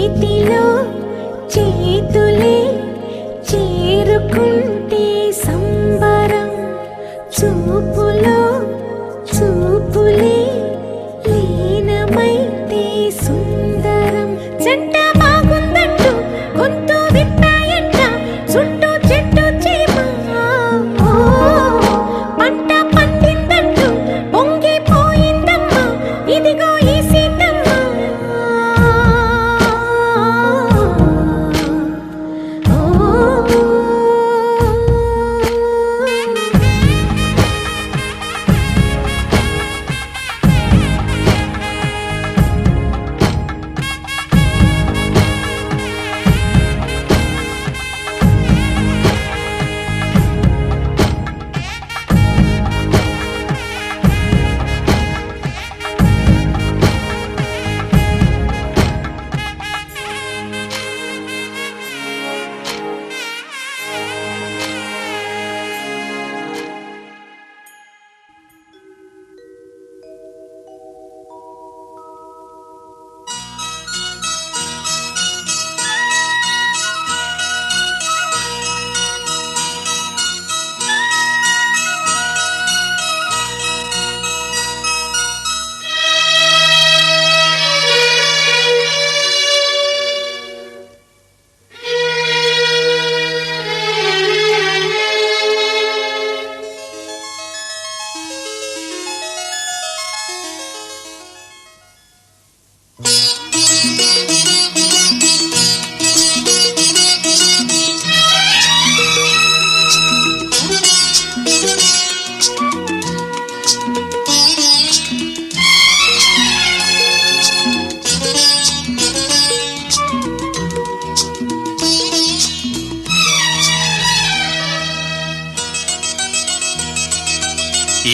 చేతిలో చేతులే చేరుకుంటే సంబరం చూపులో చూపులే లీనమైతే సుందరం జంట బాగుందంటూ గొంతు విప్పాయంట చుట్టూ చెట్టు చీమ పంట పండిందంటూ పొంగిపోయిందమ్మా ఇదిగో ఈ సీతమ్మ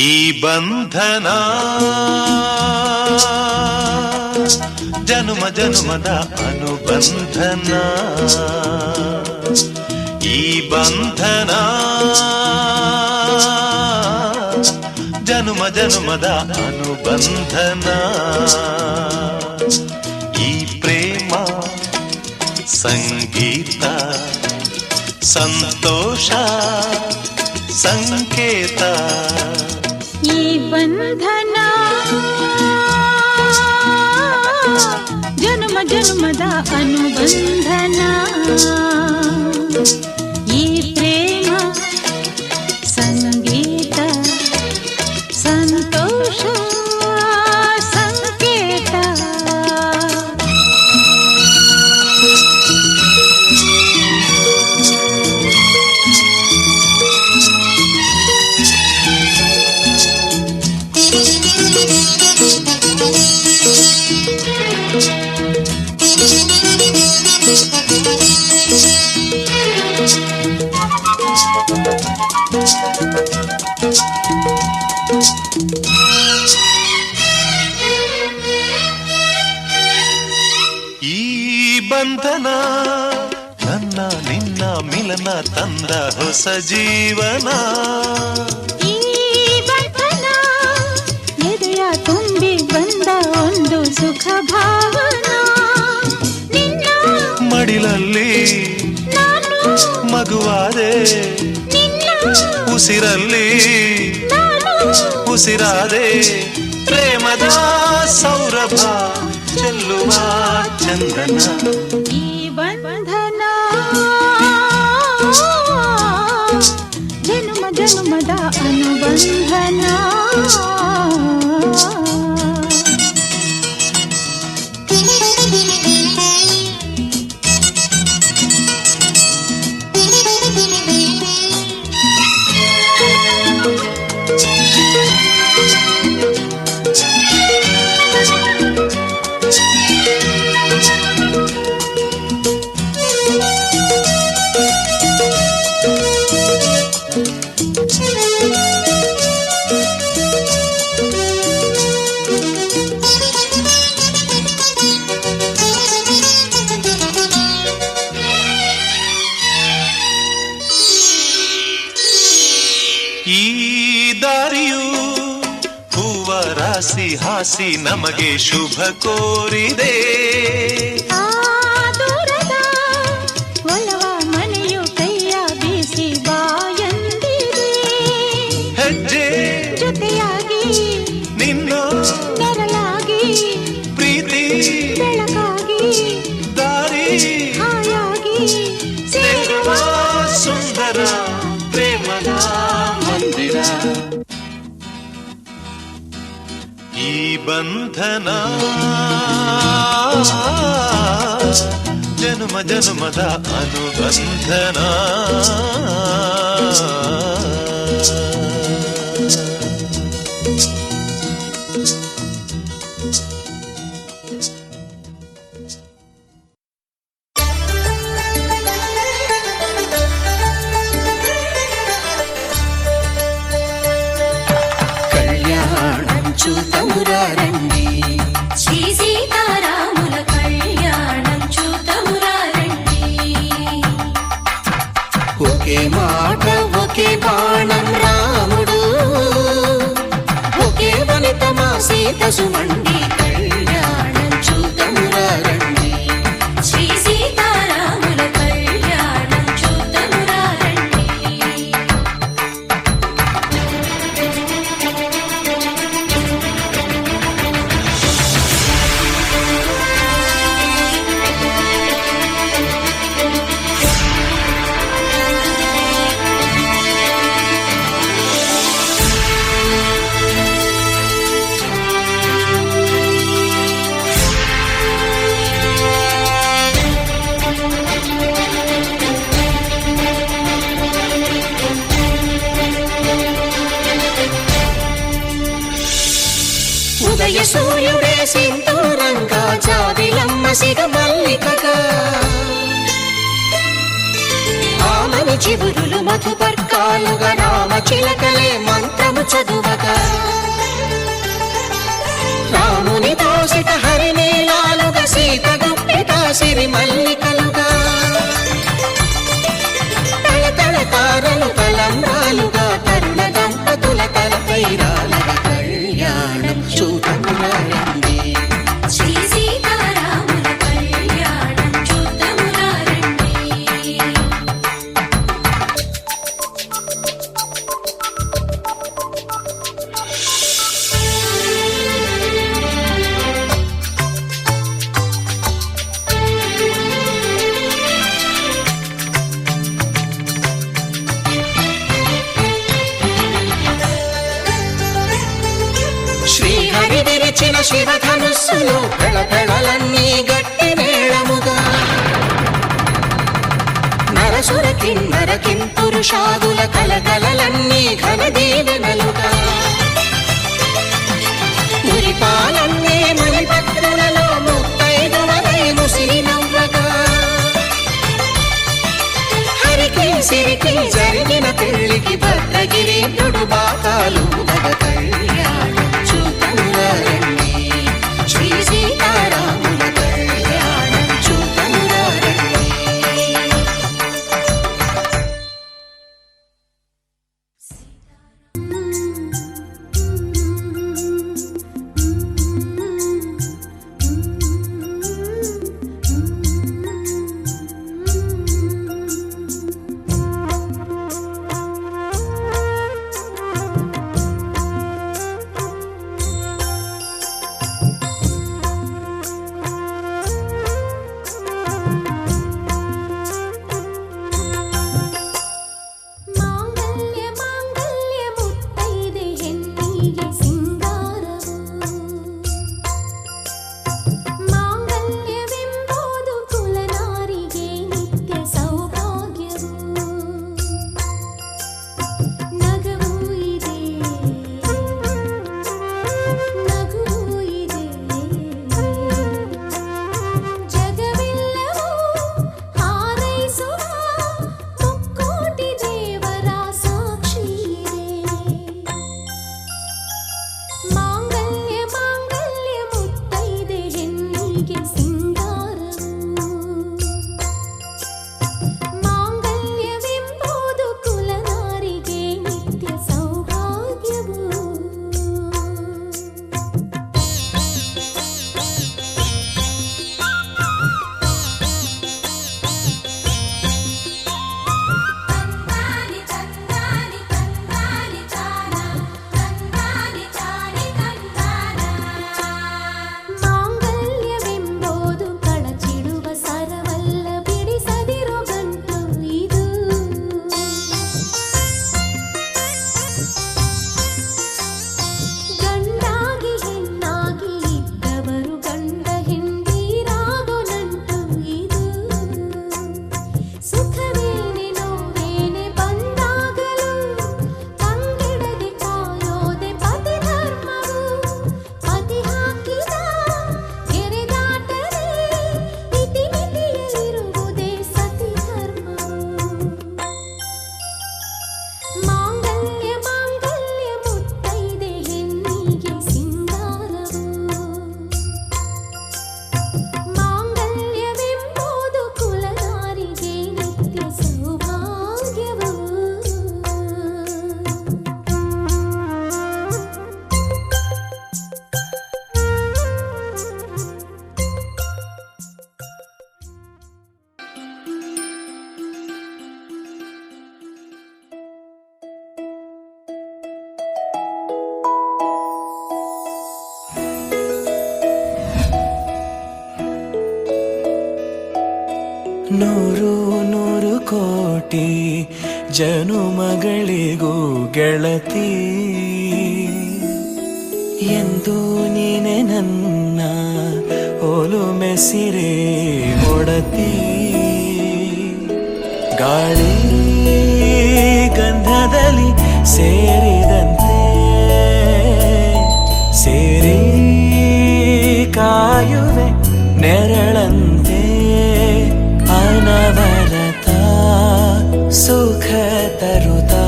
ಈ ಬಂಧನ ಜನುಮ ಜನುಮದ ಅನುಬಂಧನ ಈ ಬಂಧನ ಜನುಮ ಜನುಮದ ಅನುಬಂಧನ ಈ ಪ್ರೇಮ ಸಂಗೀತ ಸಂತೋಷ ಸಂಕೇತ ಈ ಬಂಧನ ಜನ್ಮ ಜನ್ಮದ ಅನುಬಂಧನ ಈ ಪ್ರೇಮ ಸಂಗೀತ ಸಂತೋಷ ಸಂಕೇತ ಈ ಬಂಧನ ನನ್ನ ನಿನ್ನ ಮಿಲನ ತಂದ ಹೊಸ ಜೀವನ ಈ ಬಂಧನ ಎದೆಯ ತುಂಬಿ ಬಂದ ಒಂದು ಸುಖ ಭಾವನಾ ನಿನ್ನ ಮಡಿಲಲ್ಲಿ ನಾನು ಮಗುವಾದೆ ನಿನ್ನ ಉಸಿರಲ್ಲಿ ನಾನು ಉಸಿರಾದೆ ಪ್ರೇಮದ ಸೌರಭ ಚೆಲ್ಲುವ ಚಂದನ ಈ ಬಂಧನ ಜನ್ಮ ಜನ್ಮದ ಅನುಬಂಧನ ಈ ದಾರಿಯು ಹೂವ ರಾಸಿ ಹಾಸಿ ನಮಗೆ ಶುಭ ಕೋರಿದೆ ಆ ಬಂಧನ ಜನುಮ ಜನುಮದ ಅನುಬಂಧನ చూతమురారండి శ్రీ సీతారాముల కళ్యాణం చూతమురారండి ఒకే మాట ఒకే బాణం రాముడు ఒకే వనిత మా సీత సుమండి కళ్యాణం చూతమురారండి శ్రీ సీతారాముల కళ్యాణం చూతమురారండి ఉదయ సూర్యుడే సింధూరంగా జాబిలమ్మ సిగ మల్లికగా ఆమని చివురులు మధుపర్కాలుగా రామ చిలకలే మంత్రము చదువగా రాముని దోసిట హరినీలాలుగా సీత గుప్పిట సిరి మల్లికలుగా తల తల తారలు తలంబ్రాలుగా తరుణ దంపతుల తలపై రాలగా కళ్యాణం చూతమురారండి శ్రీ సీతారాముల కళ్యాణం చూతమురారండి శ్రీహరి విరిచిన శివధనుస్సులు పెళపెళలన్నీ గట్టి మేళముగా నరసుర కిన్నర కింపురుషాదుల కలకలలన్నీ ఘన దీవెనలుగా మురిపాలన్నీ మణిపత్రులలో ముత్తైదువలై ముసిరి నవ్వగా హరికి సిరికి జరిగిన పెళ్లికి భద్రగిరీంద్రుడు బాకాలు మగ కళ్యాణం చూతమురారండి శ్రీ సీతారాముల కళ్యాణం చూతమురారండి ನೂರು ನೂರು ಕೋಟಿ ಜನುಮಗಳಿಗೂ ಗೆಳತಿ ಎಂದು ನೀನೆ ನನ್ನ ಒಲುಮೆ ಸಿರೆ ಒಡತಿ ಗಾಳಿ ಗಂಧದಲ್ಲಿ ಸೇರಿದಂತೆ ಸೇರಿ ಕಾಯುವೆ ನೆರಳಂತೆ ಅನವರತ ಸುಖ ತರುತ್ತಾ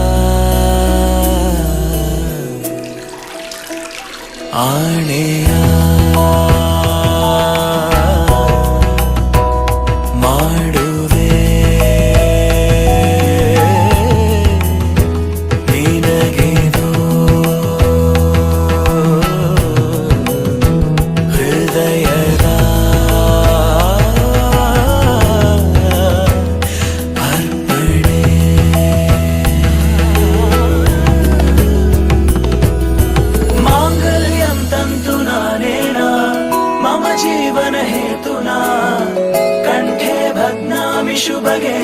ಆಣೆಯ ಮಾಡುವೆ ನಿನಗಿದು ಹೃದಯದ ಅರ್ಪಣೆ ಮಾಂಗಲ್ಯಂ ತಂತು ನಾನೇನ ಮಮ ಜೀವನ ಹೇತುನಾ ಕಂಠೆ ಭಗ್ನಾಮಿ ಶುಭಗೆ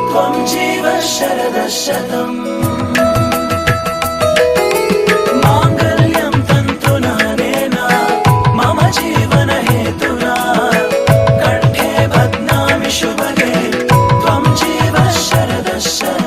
ತ್ವಂ ಜೀವ ಶರದ ಶತಂ ಮಾಂಗಲ್ಯಂ ತಂತು ನಾನೇನ ಮಮ ಜೀವನ ಹೇತುನಾ ಕಂಠೆ ಭಗ್ನಾಮಿ ಶುಭಗೆ ತ್ವಂ ಜೀವ ಶರದ ಶತಂ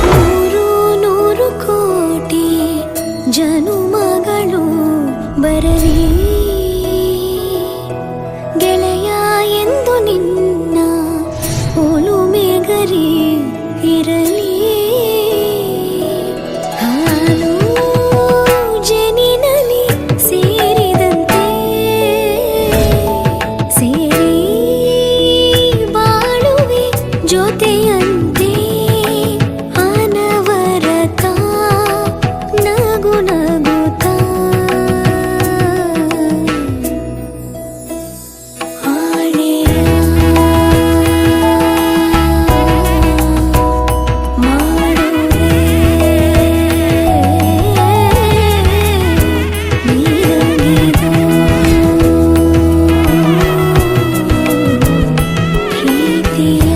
ನೂರು ನೂರು ಕೋಟಿ ಜನುಮಗಳು ಬರಲಿ ಗೆಳೆಯ ಎಂದು ನಿನ್ನ ಒಲುಮೆಗರಿ ಇರಲಿ ಹಾಲು ಜನಿನಲಿ ಸೇರಿದಂತೆ ಸೇರಿ ಬಾಳುವೆ ಜೊತೆಯಂತೆ ಅನವರತ ನಗು ನಗುತ್ತಾ ಆಣೆಯ ಮಾಡುವೆ ನಿನಗಿದು ಪ್ರೀತಿಯ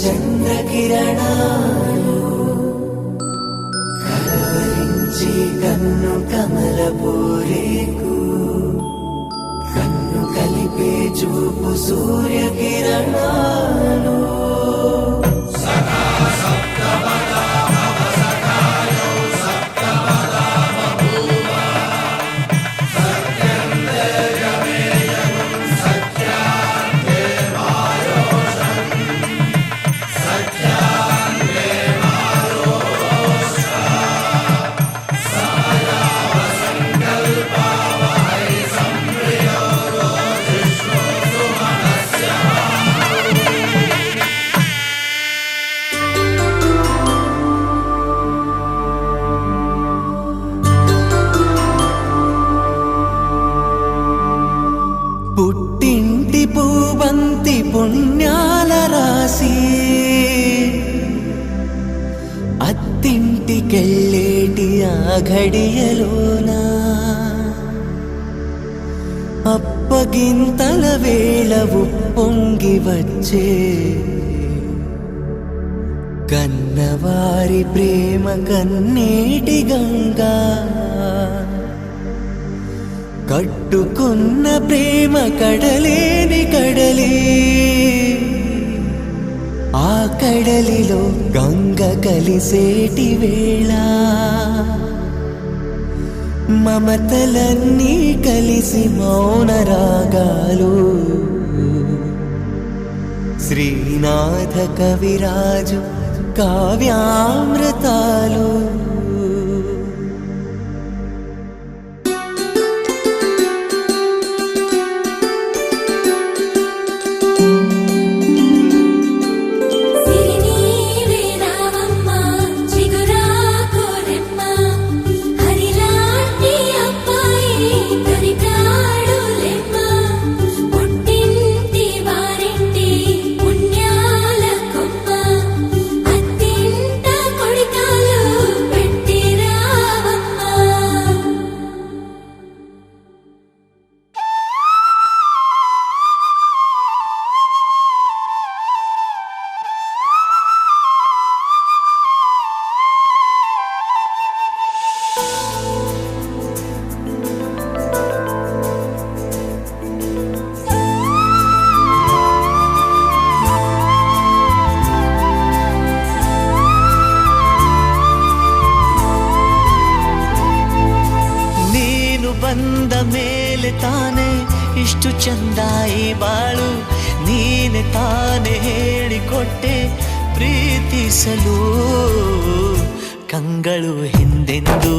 చంద్రకిరణాలు కలవరించి కన్ను కమలపూరేకు కన్ను కలిపే చూపు సూర్యకిరణాలు పుట్టింటి పూబంతి పుణ్యాల రాసి అత్తింటికెళ్ళేటి ఆ ఘడియలోనా అప్పగింతల వేళ ఉప్పొంగి వచ్చే కన్నవారి ప్రేమ కన్నీటి గంగా కట్టుకున్న ప్రేమ కడలేని కడలి ఆ కడలిలో గంగ కలిసేటి వేళ మమతలన్నీ కలిసి మౌన రాగాలు శ్రీనాథ కవిరాజు కావ్యామృతాలు ಬಂದ ಮೇಲೆ ತಾನೇ ಇಷ್ಟು ಚಂದಾಯಿ ಬಾಳು ನೀನೆ ತಾನೇ ಹೇಳಿಕೊಟ್ಟೆ ಪ್ರೀತಿಸಲು ಕಂಗಳು ಹಿಂದೆಂದು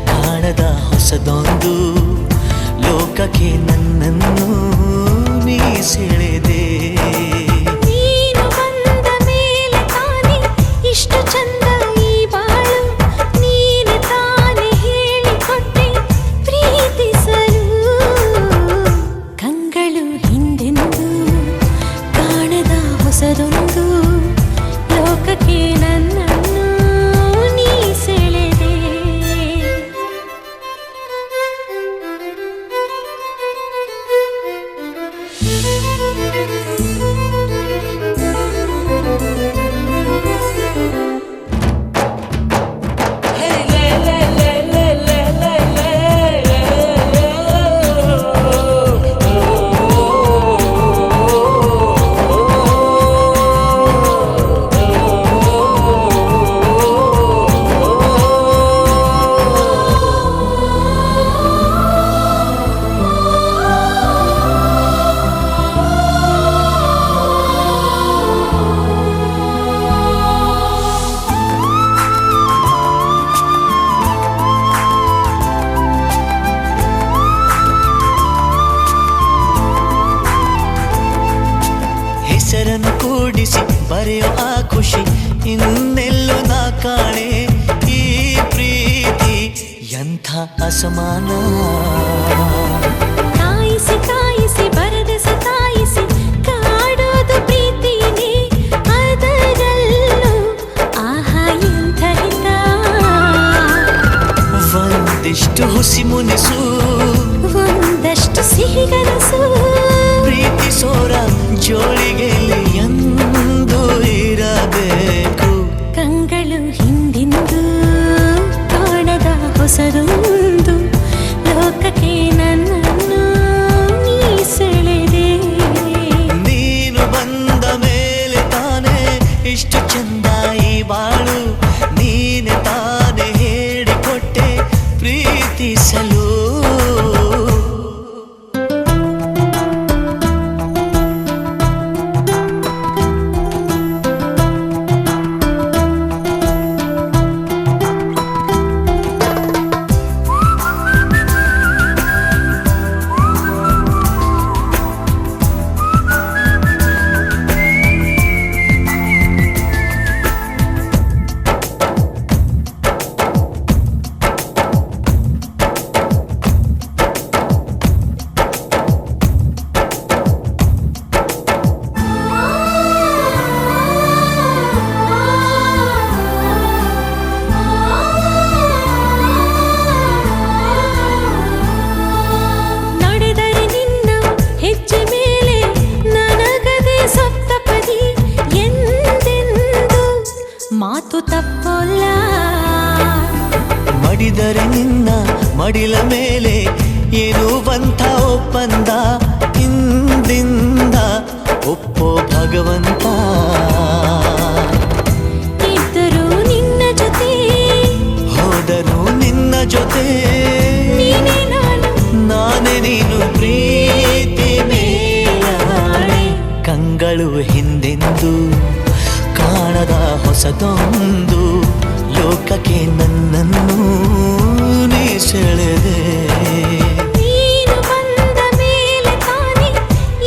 ಕಾಣದ ಹೊಸದೊಂದು ಲೋಕಕ್ಕೆ ನನ್ನನ್ನು ನೀ ಸೆಳೆದೆ ಹೆಸರನ್ನು ಕೂಡಿಸಿ ಬರೆಯೋ ಆ ಖುಷಿ ಇನ್ನೆಲ್ಲೋ ನಾ ಕಾಣೆ ಈ ಪ್ರೀತಿ ಎಂಥ ಅಸಮಾನ ಕಾಯಿಸಿ ಕಾಯಿಸಿ ಬರೆದ ಸತಾಯಿಸಿ ಕಾಡೋದು ಪ್ರೀತಿನೇ ಅದರಲ್ಲೂ ಆಹಾ ಎಂಥ ಹಿತ ಒಂದಿಷ್ಟು ಹುಸಿ ಮುನಿಸು ಒಂದಷ್ಟು ಸಿಹಿಗನಸು ಪ್ರೀತಿಸೋರ ಜೋಳಿಗೆಯಲ್ಲಿ ಎಂದು ಬಿದ್ದರೆ ನಿನ್ನ ಮಡಿಲ ಮೇಲೆ ಇರುವಂಥ ಒಪ್ಪಂದ ಹಿಂದಿಂದ ಒಪ್ಪೋ ಭಗವಂತ. ಇದ್ದರೂ ನಿನ್ನ ಜೊತೆ ಹೋದರೂ ನಿನ್ನ ಜೊತೆ ನೀನೇ ನಾನು ನಾನೇ ನೀನು ಪ್ರೀತಿ ಮೇಲಾಣೆ. ಕಂಗಳು ಹಿಂದೆಂದು ಕಾಣದ ಹೊಸದೊಂದು ಲೋಕಕ್ಕೆ ನನ್ನನ್ನು ನೀ ಸೆಳೆದೆ. ನೀನು ಬಂದ ಮೇಲೆ ತಾನೆ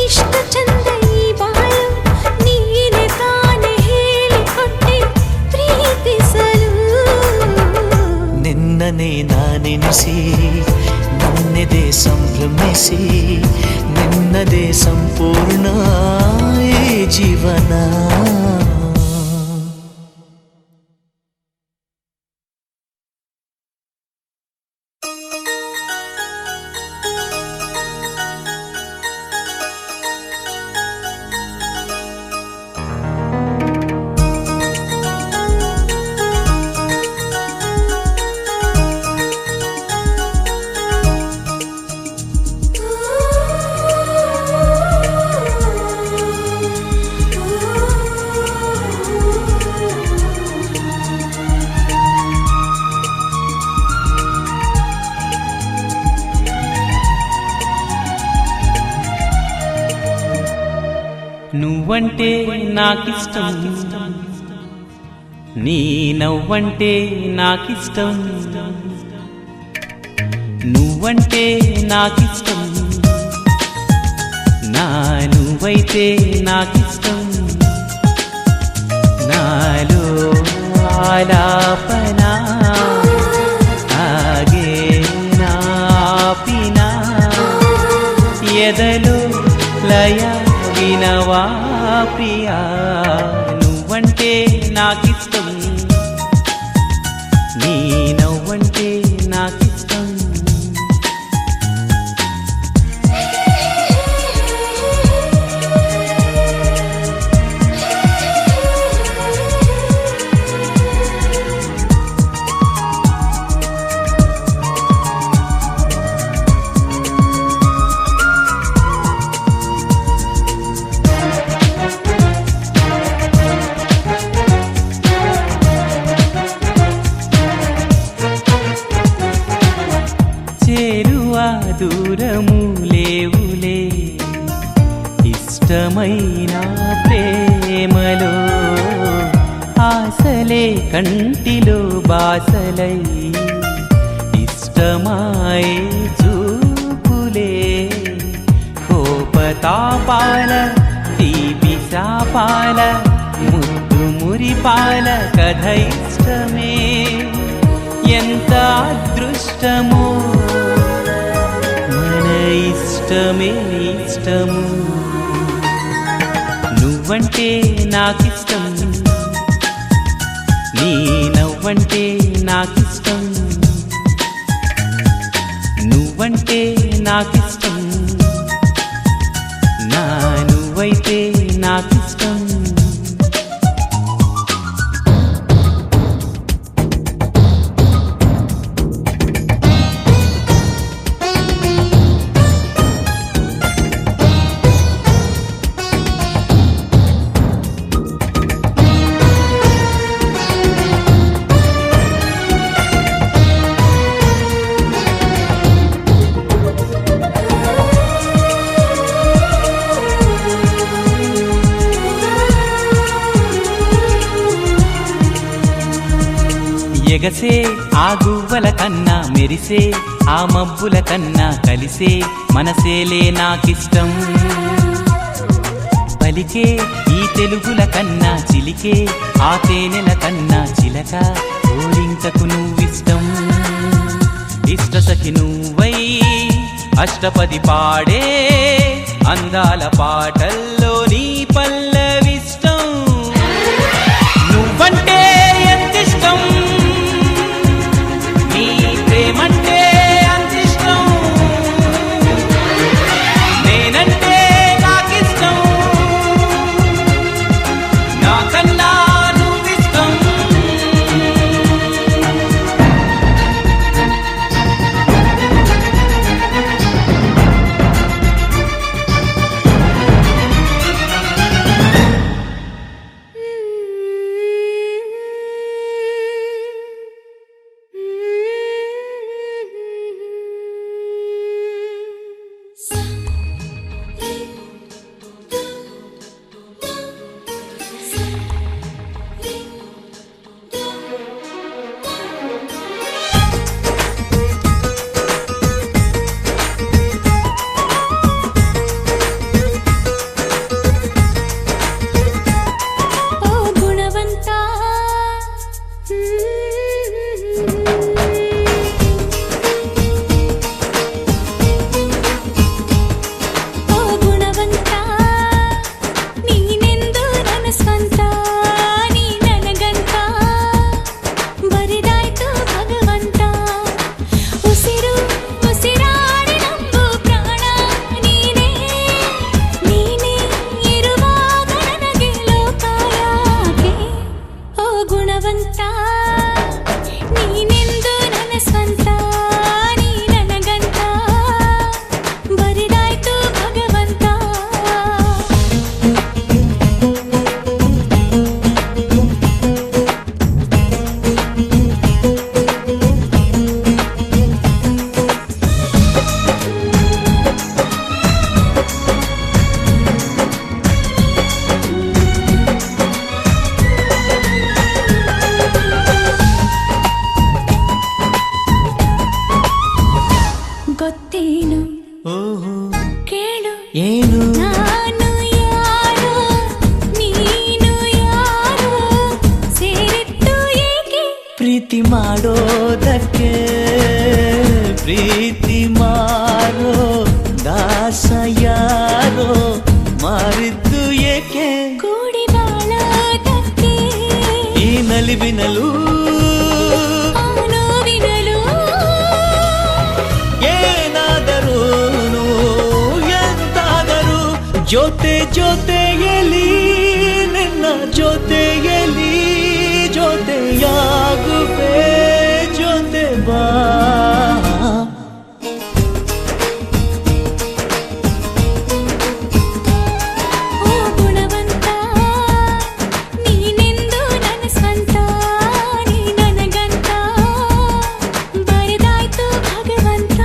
ಇಷ್ಟ ಚಂದ ಈ ಬಾಳು, ನೀನೆ ತಾನೆ ಹೇಳಿಕೊಟ್ಟೆ ಪ್ರೀತಿಸಲು. ನಿನ್ನನೇ ನಾನೆನಿಸಿ ನನ್ನೆದೆ ಸಂಭ್ರಮಿಸಿ ನಿನ್ನದೇ ಸಂಪೂರ್ಣ ಈ ಜೀವನ. నువ్వంటే నాకిష్టం, నీ నవ్వంటే నాకిష్టం. నువ్వంటే నాకిష్టం, నా నువ్వైతే నాకిష్టం. నాలో ఆలాపనా ఆగే నాపినా ఎదలో లయ వినవా ప్రియా. నువ్వంటే నాకిష్టం, నీ నవ్వంటే నాకిష్టం. దూరము లేవులే ఇష్టమైన ప్రేమలో, ఆశలే కంటిలో బాసలై ఇష్టమాయే చూపులే. కోపతాపాల తీపి శాపాల ముద్దు మురిపాల కథ ఇష్టమే. ఎంత అదృష్టమో ఇష్టమే ఇష్టము. నువ్వంటే నాకిష్టం, నీ నవ్వంటే నాకిష్టం. నువ్వంటే నాకిష్టం, నా నువ్వైతే నాకిష్టం. ఎగసే ఆ గువ్వల కన్నా మెరిసే ఆ మబ్బుల కన్నా కలిసే మనసేలే నాకిష్టం. పలికే ఈ తెలుగుల కన్నా చిలికే ఆ తేనెల కన్నా చిలక ఓరింకకు నువ్విష్టం. ఇష్ట సఖి నువ్వై అష్టపది పాడే అందాల పాటల్లో నీ పల్లవిష్టం. నువ్వంటే ఎంతిష్టం, నీ ప్రేమంటే అంతిష్టం. నేనంటే నాకిష్టం, నాకన్నా నువ్విష్టం. ಜೊತೆಯಲಿ ನಿನ್ನ ಜೊತೆಯಲಿ ಜೊತೆಯಾಗುವೆ ಜೊತೆ ಬಾ ಓ ಗುಣವಂತ ನೀನೆಂದು ನನ್ನ ಸ್ವಂತ ನೀ ನನಗಂತ ಬರೆದಾಯ್ತು ಭಗವಂತ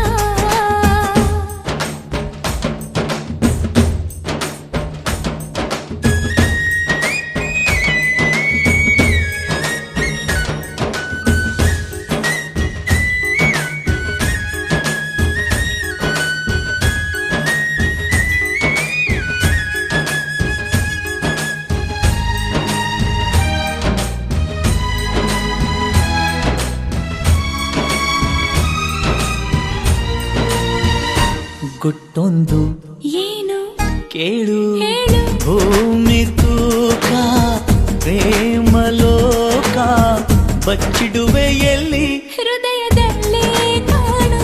ಗುಟ್ಟೊಂದು ಏನು ಕೇಳು ಹೇಳು ಭೂಮಿ ತೂಕ ಪ್ರೇಮಲೋಕ ಬಚ್ಚಿಡುವೆ ಎಲ್ಲಿ ಹೃದಯದಲ್ಲೇ ಕಾಣು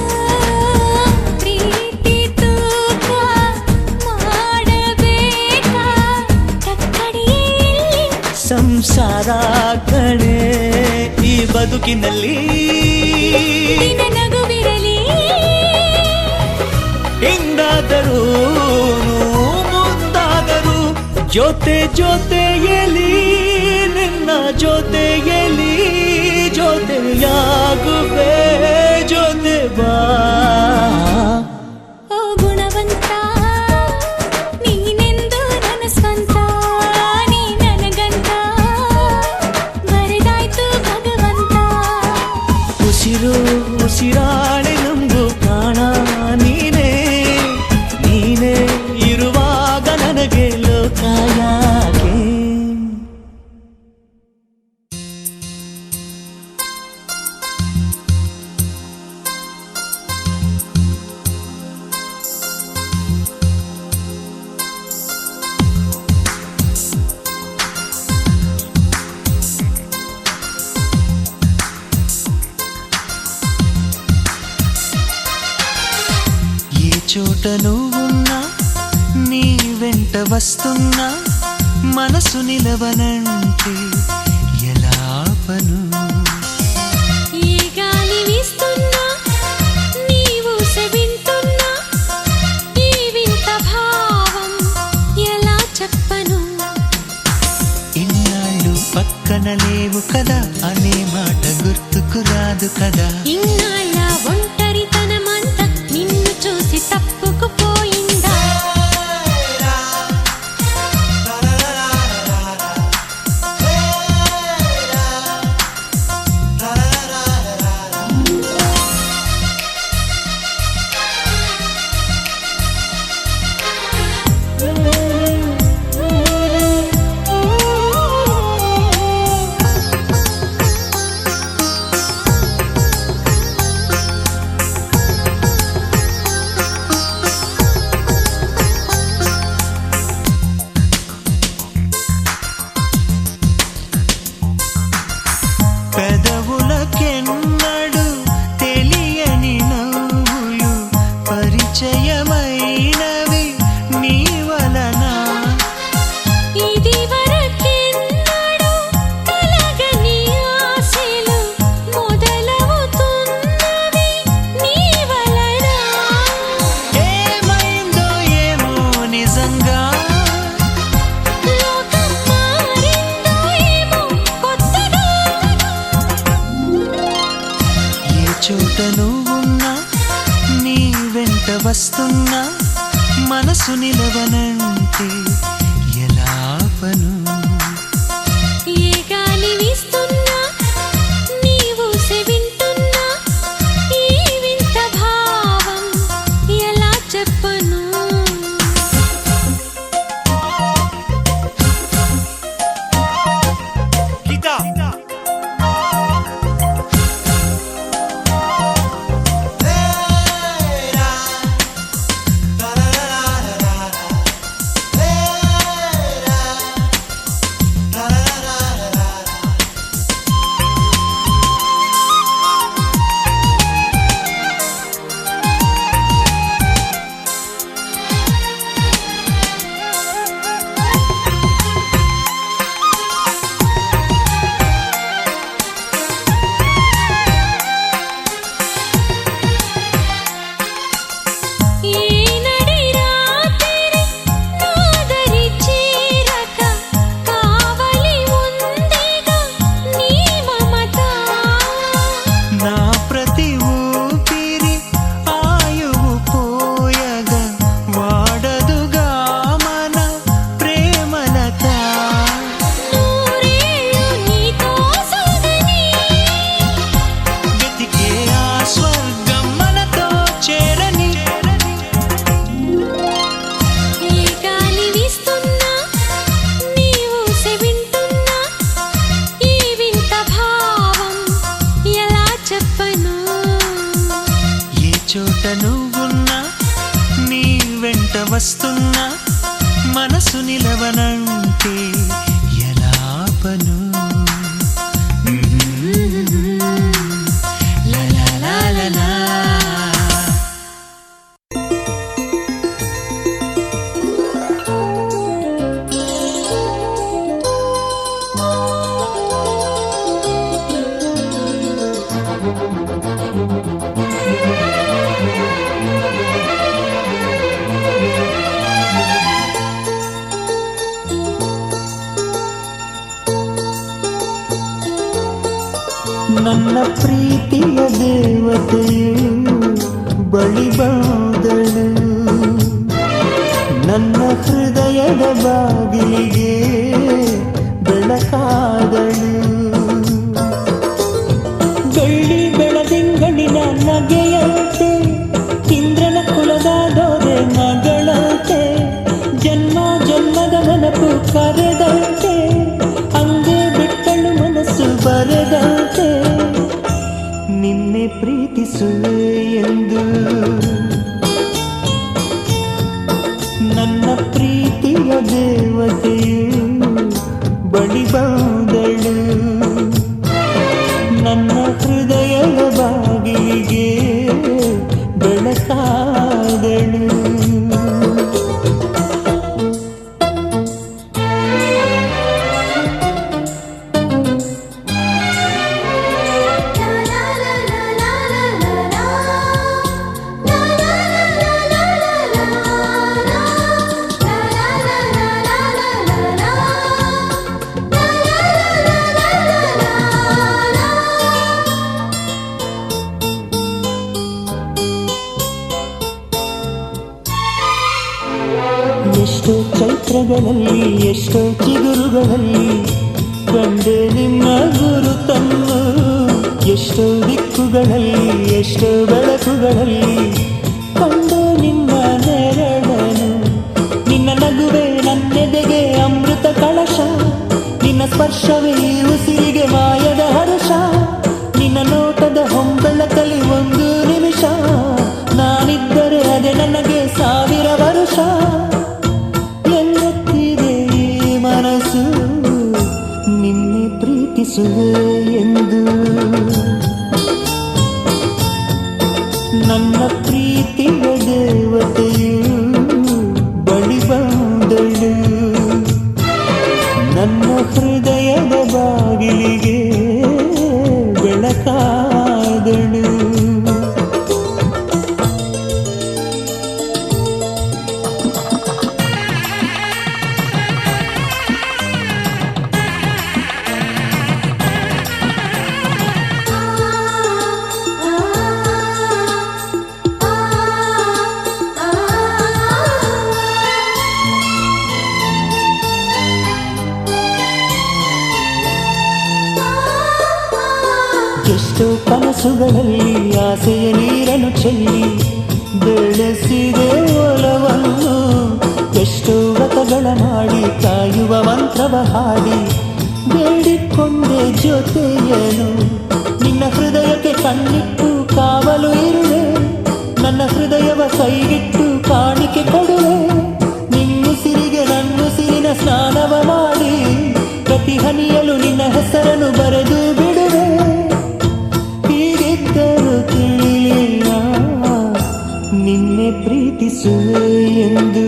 ಪ್ರೀತಿ ತೂಕ ಮಾಡಬೇಕಾ ಕಕ್ಕಡಿಯಲ್ಲಿ ಸಂಸಾರ ಕಣೆ ಈ ಬದುಕಿನಲ್ಲಿ ದಿನ ನಗುವಿರಲಿ ಹಿಂದಾದರೂ ಮುಂದಾದರೂ ಜೊತೆ ಜೊತೆಯಲಿ ನಿನ್ನ ಜೊತೆಯಲಿ ಜೊತೆಯಾಗುವೆ ಜೊತೆ ಬಾ ಓ ಗುಣವಂತ ನೀನೆಂದು ನನ್ನ ಸ್ವಂತ ನೀ ನನಗಂತ ಬರೆದಾಯ್ತು ಭಗವಂತ ಉಸಿರು ಉಸಿರಾಣೆ ನಂಬು ಪ್ರಾಣ ನೀನೇ ನೀನೇ ಇರುವಾಗ ನನಗೆ ಲೋಕ ಯಾಕೆ ఏ చోట నువ్వున్నా నీ వెంట వస్తున్నా మనసు నిలవనంటే ఎలా పను ఈ గాలి వీస్తున్నా నీవు వింటున్నా ఈ వింత భావం ఎలా చెప్పను ఇన్నాళ్ళు పక్కన లేవు కదా అనే మాట గుర్తుకు రాదు కదా ఇన్నాళ్ళ ఒంటరితనమంతా నిన్ను చూసి తప్పుకుపోయిందా పెదవులకెన్నడు తెలియని నవ్వులు పరిచయమైనవి నీ వలన ఇది వరకెన్నడూ కలగని ఆశలు మొదలవుతున్నవి నీ వలన ఏమైందో ఏమో నిజంగా లోకం మారిందో ఏమో కొత్తగా ఏ చోట నువ్వున్నా నీ వెంట వస్తున్నా మనసు నిలవనంటే ఎలా పను ఏ గాలి వీస్తున్నా నీవు వింటున్నా ఈ వింత భావం ఎలా చెప్పను గీతా ನಿಲವನಂತೆ ಯಲಾಪನು ಲ ಲ ಲ ಲ ಲ. ನನ್ನ ಪ್ರೀತಿಯ ದೇವತೆಯು ಬಳಿ ಬಂದಳು, ನನ್ನ ಹೃದಯದ ಬಾಗಿಲಿಗೆ ಬೆಳಕಾದಳು. ಬೆಳ್ಳಿ ಬೆಳದಿಂಗಳಿನ ನಗೆಯಂತೆ, ಇಂದ್ರನ ಕುಲದ ದೊರೆ ಮಗಳಂತೆ, ಜನ್ಮ ಜನ್ಮದ ನೆನಪು ಕರೆದಂತೆ, ಅಂದೇ ಬಿಟ್ಟಳು ಮನಸ್ಸು ಬರೆದಂತೆ. ನಿನ್ನೆ ಪ್ರೀತಿಸುವೆ ಎಂದು ನನ್ನ ಪ್ರೀತಿಯ ದೇವತೆಯು ಬಳಿ ಬಂದಳು, ನನ್ನ ಹೃದಯದ ಬಾಗಿಲಿಗೆ ಬೆಳಕಾದಳು. ಎಷ್ಟೋ ಚೈತ್ರಗಳಲ್ಲಿ, ಎಷ್ಟೋ ಚಿಗುರುಗಳಲ್ಲಿ ಕಂಡೆ ನಿಮ್ಮ ಗುರುತನ್ನು, ಎಷ್ಟೋ ದಿಕ್ಕುಗಳಲ್ಲಿ, ಎಷ್ಟೋ ಬೆಳಕುಗಳಲ್ಲಿ ಕಂಡೆ ನಿನ್ನ ನೆರಳನು. ನಿನ್ನ ನಗುವೆ ನನ್ನೆದೆಗೆ ಅಮೃತ ಕಳಶ, ನಿನ್ನ ಸ್ಪರ್ಶವೇ ಉಸಿರಿಗೆ ಮಾಯದ ಹರ್ಷ, ನಿನ್ನ ನೋಟದ ಹೊಂಬೆಳಕಲಿ ಒಂದು ನಿಮಿಷ ನಾನಿದ್ದರೆ ಅದೇ ನನಗೆ 1000 ವರುಷ. ಎನ್ನುತ್ತಿದೆ ಈ ಮನಸ್ಸು ನಿನ್ನೆ ಪ್ರೀತಿಸುವೆ ಎಂದು, ನನ್ನ ಪ್ರೀತಿಯ ದೇವತೆಯು ಬಳಿ ಬಂದಳು, ನನ್ನ ಹೃದಯದ ಬಾಗಿಲಿಗೆ ಬೆಳಕಾದಳು. ಎಷ್ಟೋ ಕನಸುಗಳಲ್ಲಿ ಆಸೆಯ ನೀರನ್ನು ಚೆಲ್ಲಿ ಬೆಳೆಸಿದೆ ಒಲವನ್ನು, ಎಷ್ಟೋ ವ್ರತಗಳ ಮಾಡಿ ಕಾಯುವ ಮಂತ್ರವ ಹಾಡಿ ಬೇಡಿಕೊಂಡೆ ಜೊತೆಯನು. ನಿನ್ನ ಹೃದಯಕ್ಕೆ ಕಣ್ಣಿಟ್ಟು ಕಾವಲು ಇರುವೆ, ನನ್ನ ಹೃದಯವ ಕೈಗಿಟ್ಟು ಕಾಣಿಕೆ ಕೊಡುವೆ. ನಿನ್ನುಸಿರಿಗೆ ನನ್ನುಸಿರಿನ ಸ್ನಾನವ ಮಾಡಿ ಪ್ರತಿ ಹನಿಯಲು ನಿನ್ನ ಹೆಸರನ್ನು ಬರೆದು ಬಿಡುವೆ. ಹೀಗಿದ್ದರೂ ತಿಳಿಲಿಲ್ಲ ನಿನ್ನೆ ಪ್ರೀತಿಸುವೆ ಎಂದು,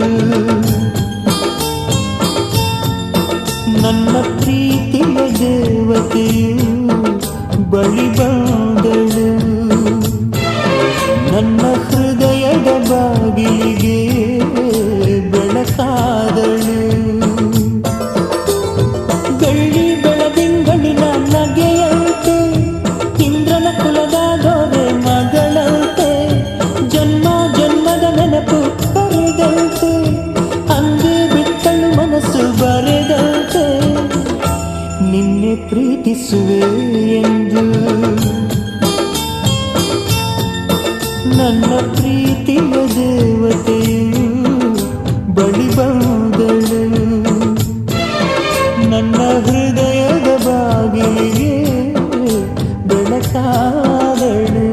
ನನ್ನ ಪ್ರೀತಿಯ ದೇವತೆಯು ಬಳಿ ಬಂದಳು, ನನ್ನ ಹೃದಯದ ಬಾಗಿಲಿಗೆ ಬೆಳಕಾದಳು. ಬೆಳ್ಳಿ ಬೆಳದಿಂಗಳಿನ ನಗೆಯಂತೆ, ಇಂದ್ರನ ಕುಲದ ದೊರೆ ಮಗಳಂತೆ, ಜನ್ಮ ಜನ್ಮದ ನೆನಪು ಕರೆದಂತೆ, ಅಂದೇ ಬಿಟ್ಟಳು ಮನಸ್ಸು ಬರೆದಂತೆ. ನಿನ್ನೆ ಪ್ರೀತಿಸುವೆ ಎಂದು, ನನ್ನ ಪ್ರೀತಿಯ ದೇವತೆಯು ಬಳಿ ಬಂದಳು, ನನ್ನ ಹೃದಯದ ಬಾಗಿಲಿಗೆ ಬೆಳಕಾದಳು.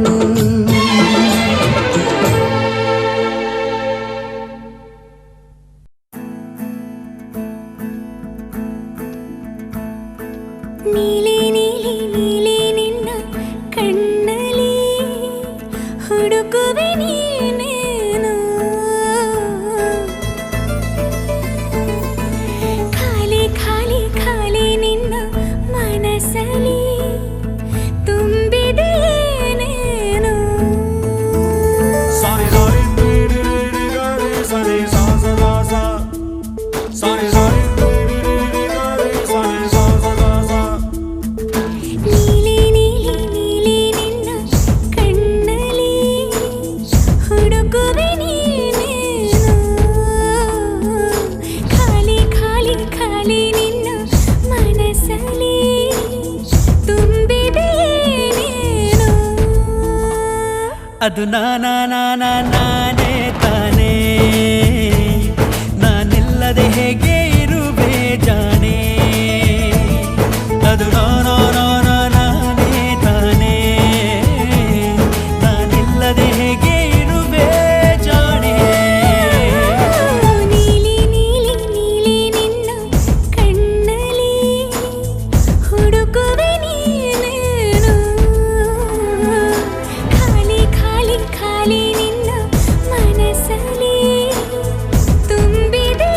ನೀಲಿ ನೀಲಿ ನೀಲಿ ನಿನ್ನ ಕಣ್ಣಲ್ಲಿ ಹುಡುಕುವೆ ನೀನೇನು ಖಾಲಿ ಖಾಲಿ ಖಾಲಿ ನಿನ್ನ ಮನಸ್ಸಲ್ಲಿ ತುಂಬಿದೆ ಏನೇನು ನೀಲಿ ನೀಲಿ ನೀಲಿ ನಿನ್ನ ಕಣ್ಣಲ್ಲಿ ಹುಡುಕುವೆ ನೀನೇನು ಖಾಲಿ ಖಾಲಿ ಖಾಲಿ ನಿನ್ನ ಮನಸ್ಸಲ್ಲಿ ತುಂಬಿದೆ ಏನೇನು ಅದು ನಾನೇ ತಾನೇ ನಾನಿಲ್ಲದೆ ಹೇಗೆ ಇರುವೆ ಜಾಣೆ ಅದು ನಾನೇ ತಾನೇ ನಾನಿಲ್ಲದೆ ಹೇಗೆ ಇರುವೆ ಜಾಣೆ ನೀಲಿ ನೀಲಿ ನೀಲಿ ನಿನ್ನ ಕಣ್ಣಲ್ಲಿ ಹುಡುಕುವೆ ನೀನೇನು ಖಾಲಿ ಖಾಲಿ ಖಾಲಿ ನಿನ್ನ ಮನಸ್ಸಲ್ಲಿ ತುಂಬಿದೆ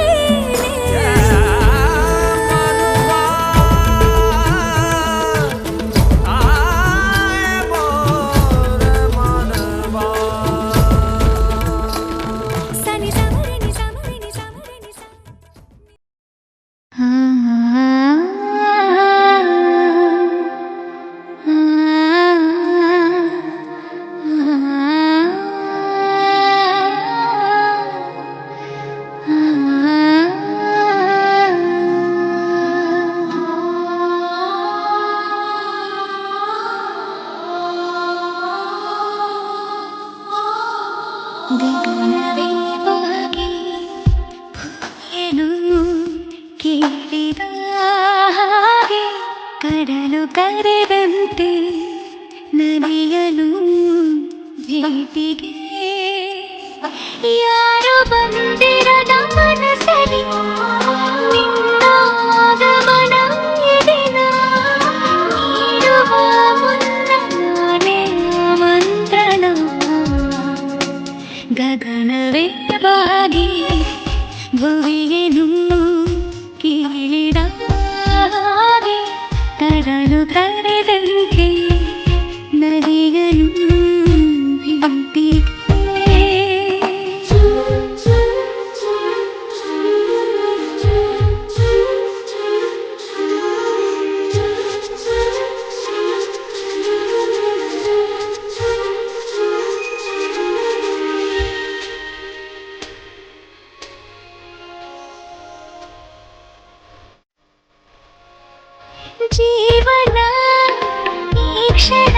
ಸನಿ ಸಮರಣಿ ಸಮರಣಿ ಸಮರಣಿ ಗಗನವೇ ಬಾಗಿ ಭೂಮಿಯನ್ನು ಕೇಳಿದ ಹಾಗೆ ಕಡಲು ಕರೆದಂತೆ ನದಿಯಲು ಭೇಟಿಗೆ ಯಾರು ಬಂದಿರದ ಮನಸ್ಸಲ್ಲಿ ನಿನ್ನ ಆಗಮನ ಈ ದಿನ ನೀಡುವ ಮುನ್ನ ನಾನೇ ಆಮಂತ್ರಣ ಗಗನವೇ ಬಾಗಿ ಭುವಿಯನ್ನು ಕೇಳಿದ ಹಾಗೆ ಕಡಲು ಕರೆದಂತೆ ನದಿಯನ್ನು ಜೀವನ ಈ ಕ್ಷಣ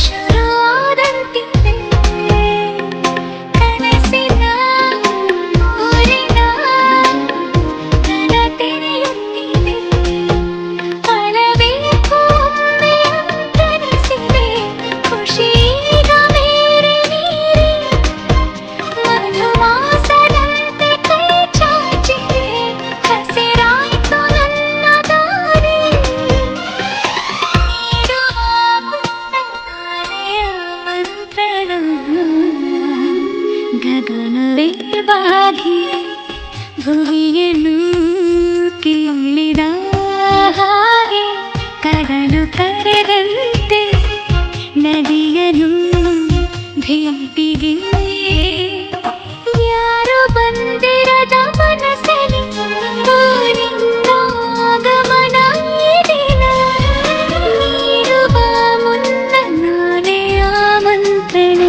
ಶುರುವಾದಂತಿದೆ ಕನಸಿನ ಊರಿನ ಕನ ತೆರೆಯುತ್ತಿದೆ ಅಳಬೇಕು ಒಮ್ಮೆ ಅಂತನಿಸಿದೆ ಖುಷೀಗ ಮೇರೆ ಮೀರಿ ಮಧುಮಾಸದಂತೆ ಕೈ ಚಾಚಿದೆ ಹಸಿರಾಯ್ತು ನನ್ನ ದಾರಿ ನೀಡುವ ಮುನ್ನಗಾನೆಯ ಮಂತ್ರಣ ಗಗನವೇ ಬಾಗಿ ಭುವಿಯನ್ನು ಕೇಳಿದ ಹಾಗೆ ಕಡಲು ಕರೆದಂತೆ ನದಿಯನ್ನು ಭೇಟಿಗೆ ಯಾರು ಬಂದಿರದ ಮನಸ್ಸಲ್ಲಿ ನಿನ್ನ ಆಗಮನ ಈ ದಿನ ನೀಡುವ ಮುನ್ನ ನಾನೇ ಆಮಂತ್ರಣ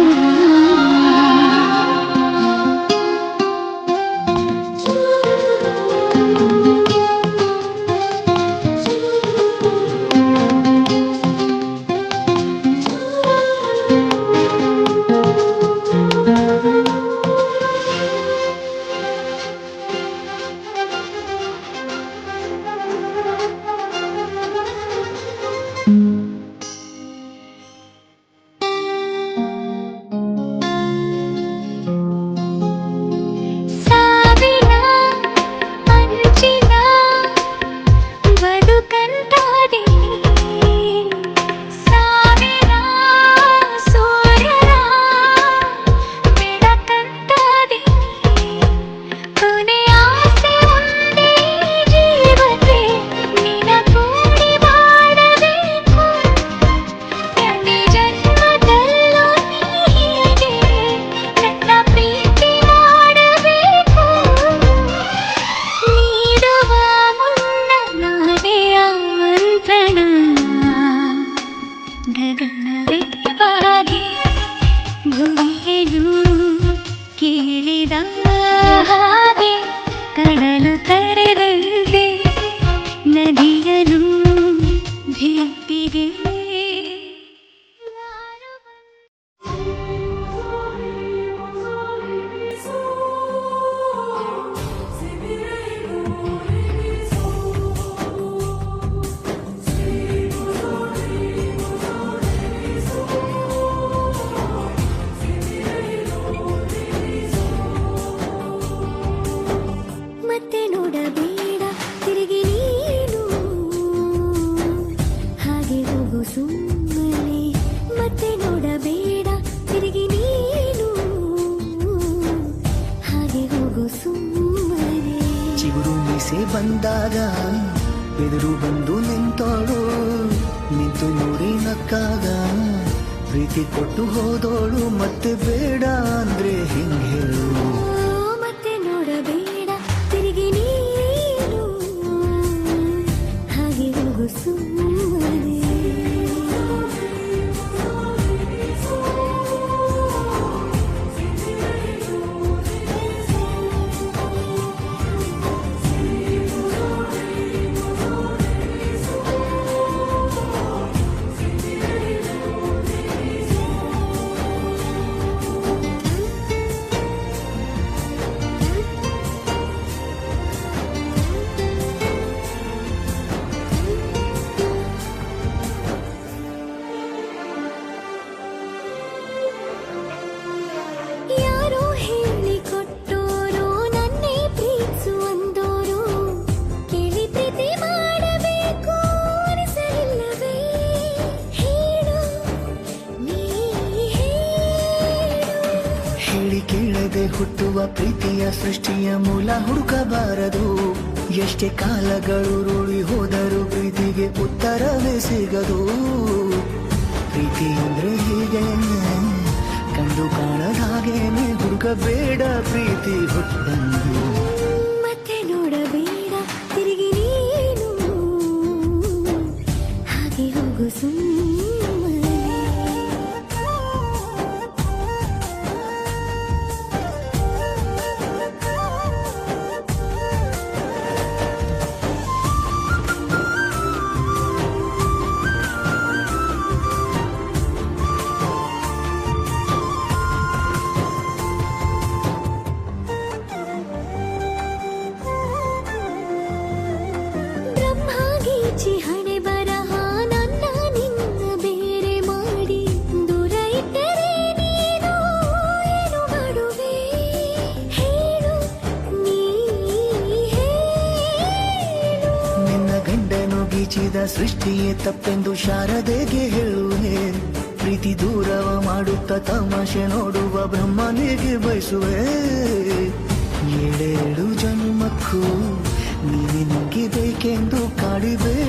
ಕರೆದಂತೆ ನದಿಯನು ಭೀತಿಗೆ ಮತ್ತೆ ನೋಡಬೇಡ ತಿರುಗಿ ನೀನು ಹಾಗೆ ಹೋಗು ಸುಮ್ಮನೆ ಮತ್ತೆ ನೋಡಬೇಡ ತಿರುಗಿ ನೀನು ಹಾಗೆ ಹೋಗು ಸುಮ್ಮನೆ ಚಿಗುರು ಮೀಸೆ ಬಂದಾಗ ಎದುರು ಬಂದು ನಿಂತೋಳು ನಿಂತು ನೋಡಿ ನಕ್ಕಾಗ ಪ್ರೀತಿ ಕೊಟ್ಟು ಹೋದೋಳು ಮತ್ತೆ ಬೇಡ ಅಂದ್ರೆ ಹಿಂಗೆ ಹೇಳು ಮತ್ತೆ ನೋಡಬೇಡ ತಿರುಗಿ ನೀನು ಹಾಗೆ ಹೋಗು ಸುಮ್ಮನೆ ಯಾರೋ ಹೇಳಿಕೊಟ್ಟೋರು ನನ್ನೇ ಪ್ರೀತಿಸು ಅಂದೋರು ಕೇಳಿ ಪ್ರೀತಿ ಮಾಡಬೇಕು ಅನಿಸಲಿಲ್ಲವೇ ಹೇಳು ನೀ ಹೇಳು ಹೇಳಿ ಕೇಳದೆ ಹುಟ್ಟುವ ಪ್ರೀತಿಯ ಸೃಷ್ಟಿಯ ಮೂಲ ಹುಡುಕಬಾರದು ಎಷ್ಟೇ ಕಾಲಗಳು ರೂಳಿ ಹೋದರೂ ಪ್ರೀತಿಗೆ ಉತ್ತರವೇ ಸಿಗದು ಪ್ರೀತಿ ಅಂದ್ರೆ ಹೀಗೆ ಕಂಡು ಕಾಣದ ಹಾಗೇನೆ ಹುಡುಕಬೇಡ ಪ್ರೀತಿ ಹುಟ್ಟಂದು ಮತ್ತೆ ನೋಡಬೇಡ ತಿರುಗಿ ನೀನು ಹಾಗೆ ಹೋಗು ಸುಮ್ಮನೆ ಬ್ರಹ್ಮಗೀಚಿ ಹಣೆ ಬರಹ ನನ್ನ ನಿನ್ನ ಬೇರೆ ಮಾಡಿ ದೂರ ಇಟ್ಟರೆ ನೀನು ಏನು ಮಾಡುವೆ ಹೇಳು ನೀ ಹೇಳು ನಿನ್ನ ಗಂಡನು ಗೀಚಿದ ಸೃಷ್ಟಿಯೇ ತಪ್ಪೆಂದು ಶಾರದೆಗೆ ಹೇಳುವೆ ಪ್ರೀತಿ ದೂರವ ಮಾಡುತ್ತ ತಮಾಷೆ ನೋಡುವ ಬ್ರಹ್ಮನಿಗೆ ಬಯಸುವೆ ಏಳೇಳು ಜನ್ಮಕ್ಕೂ ನೀನೆ ನುಗ್ಗಿಬೇಕೆಂದು ಕಾಡಿಬೇಡ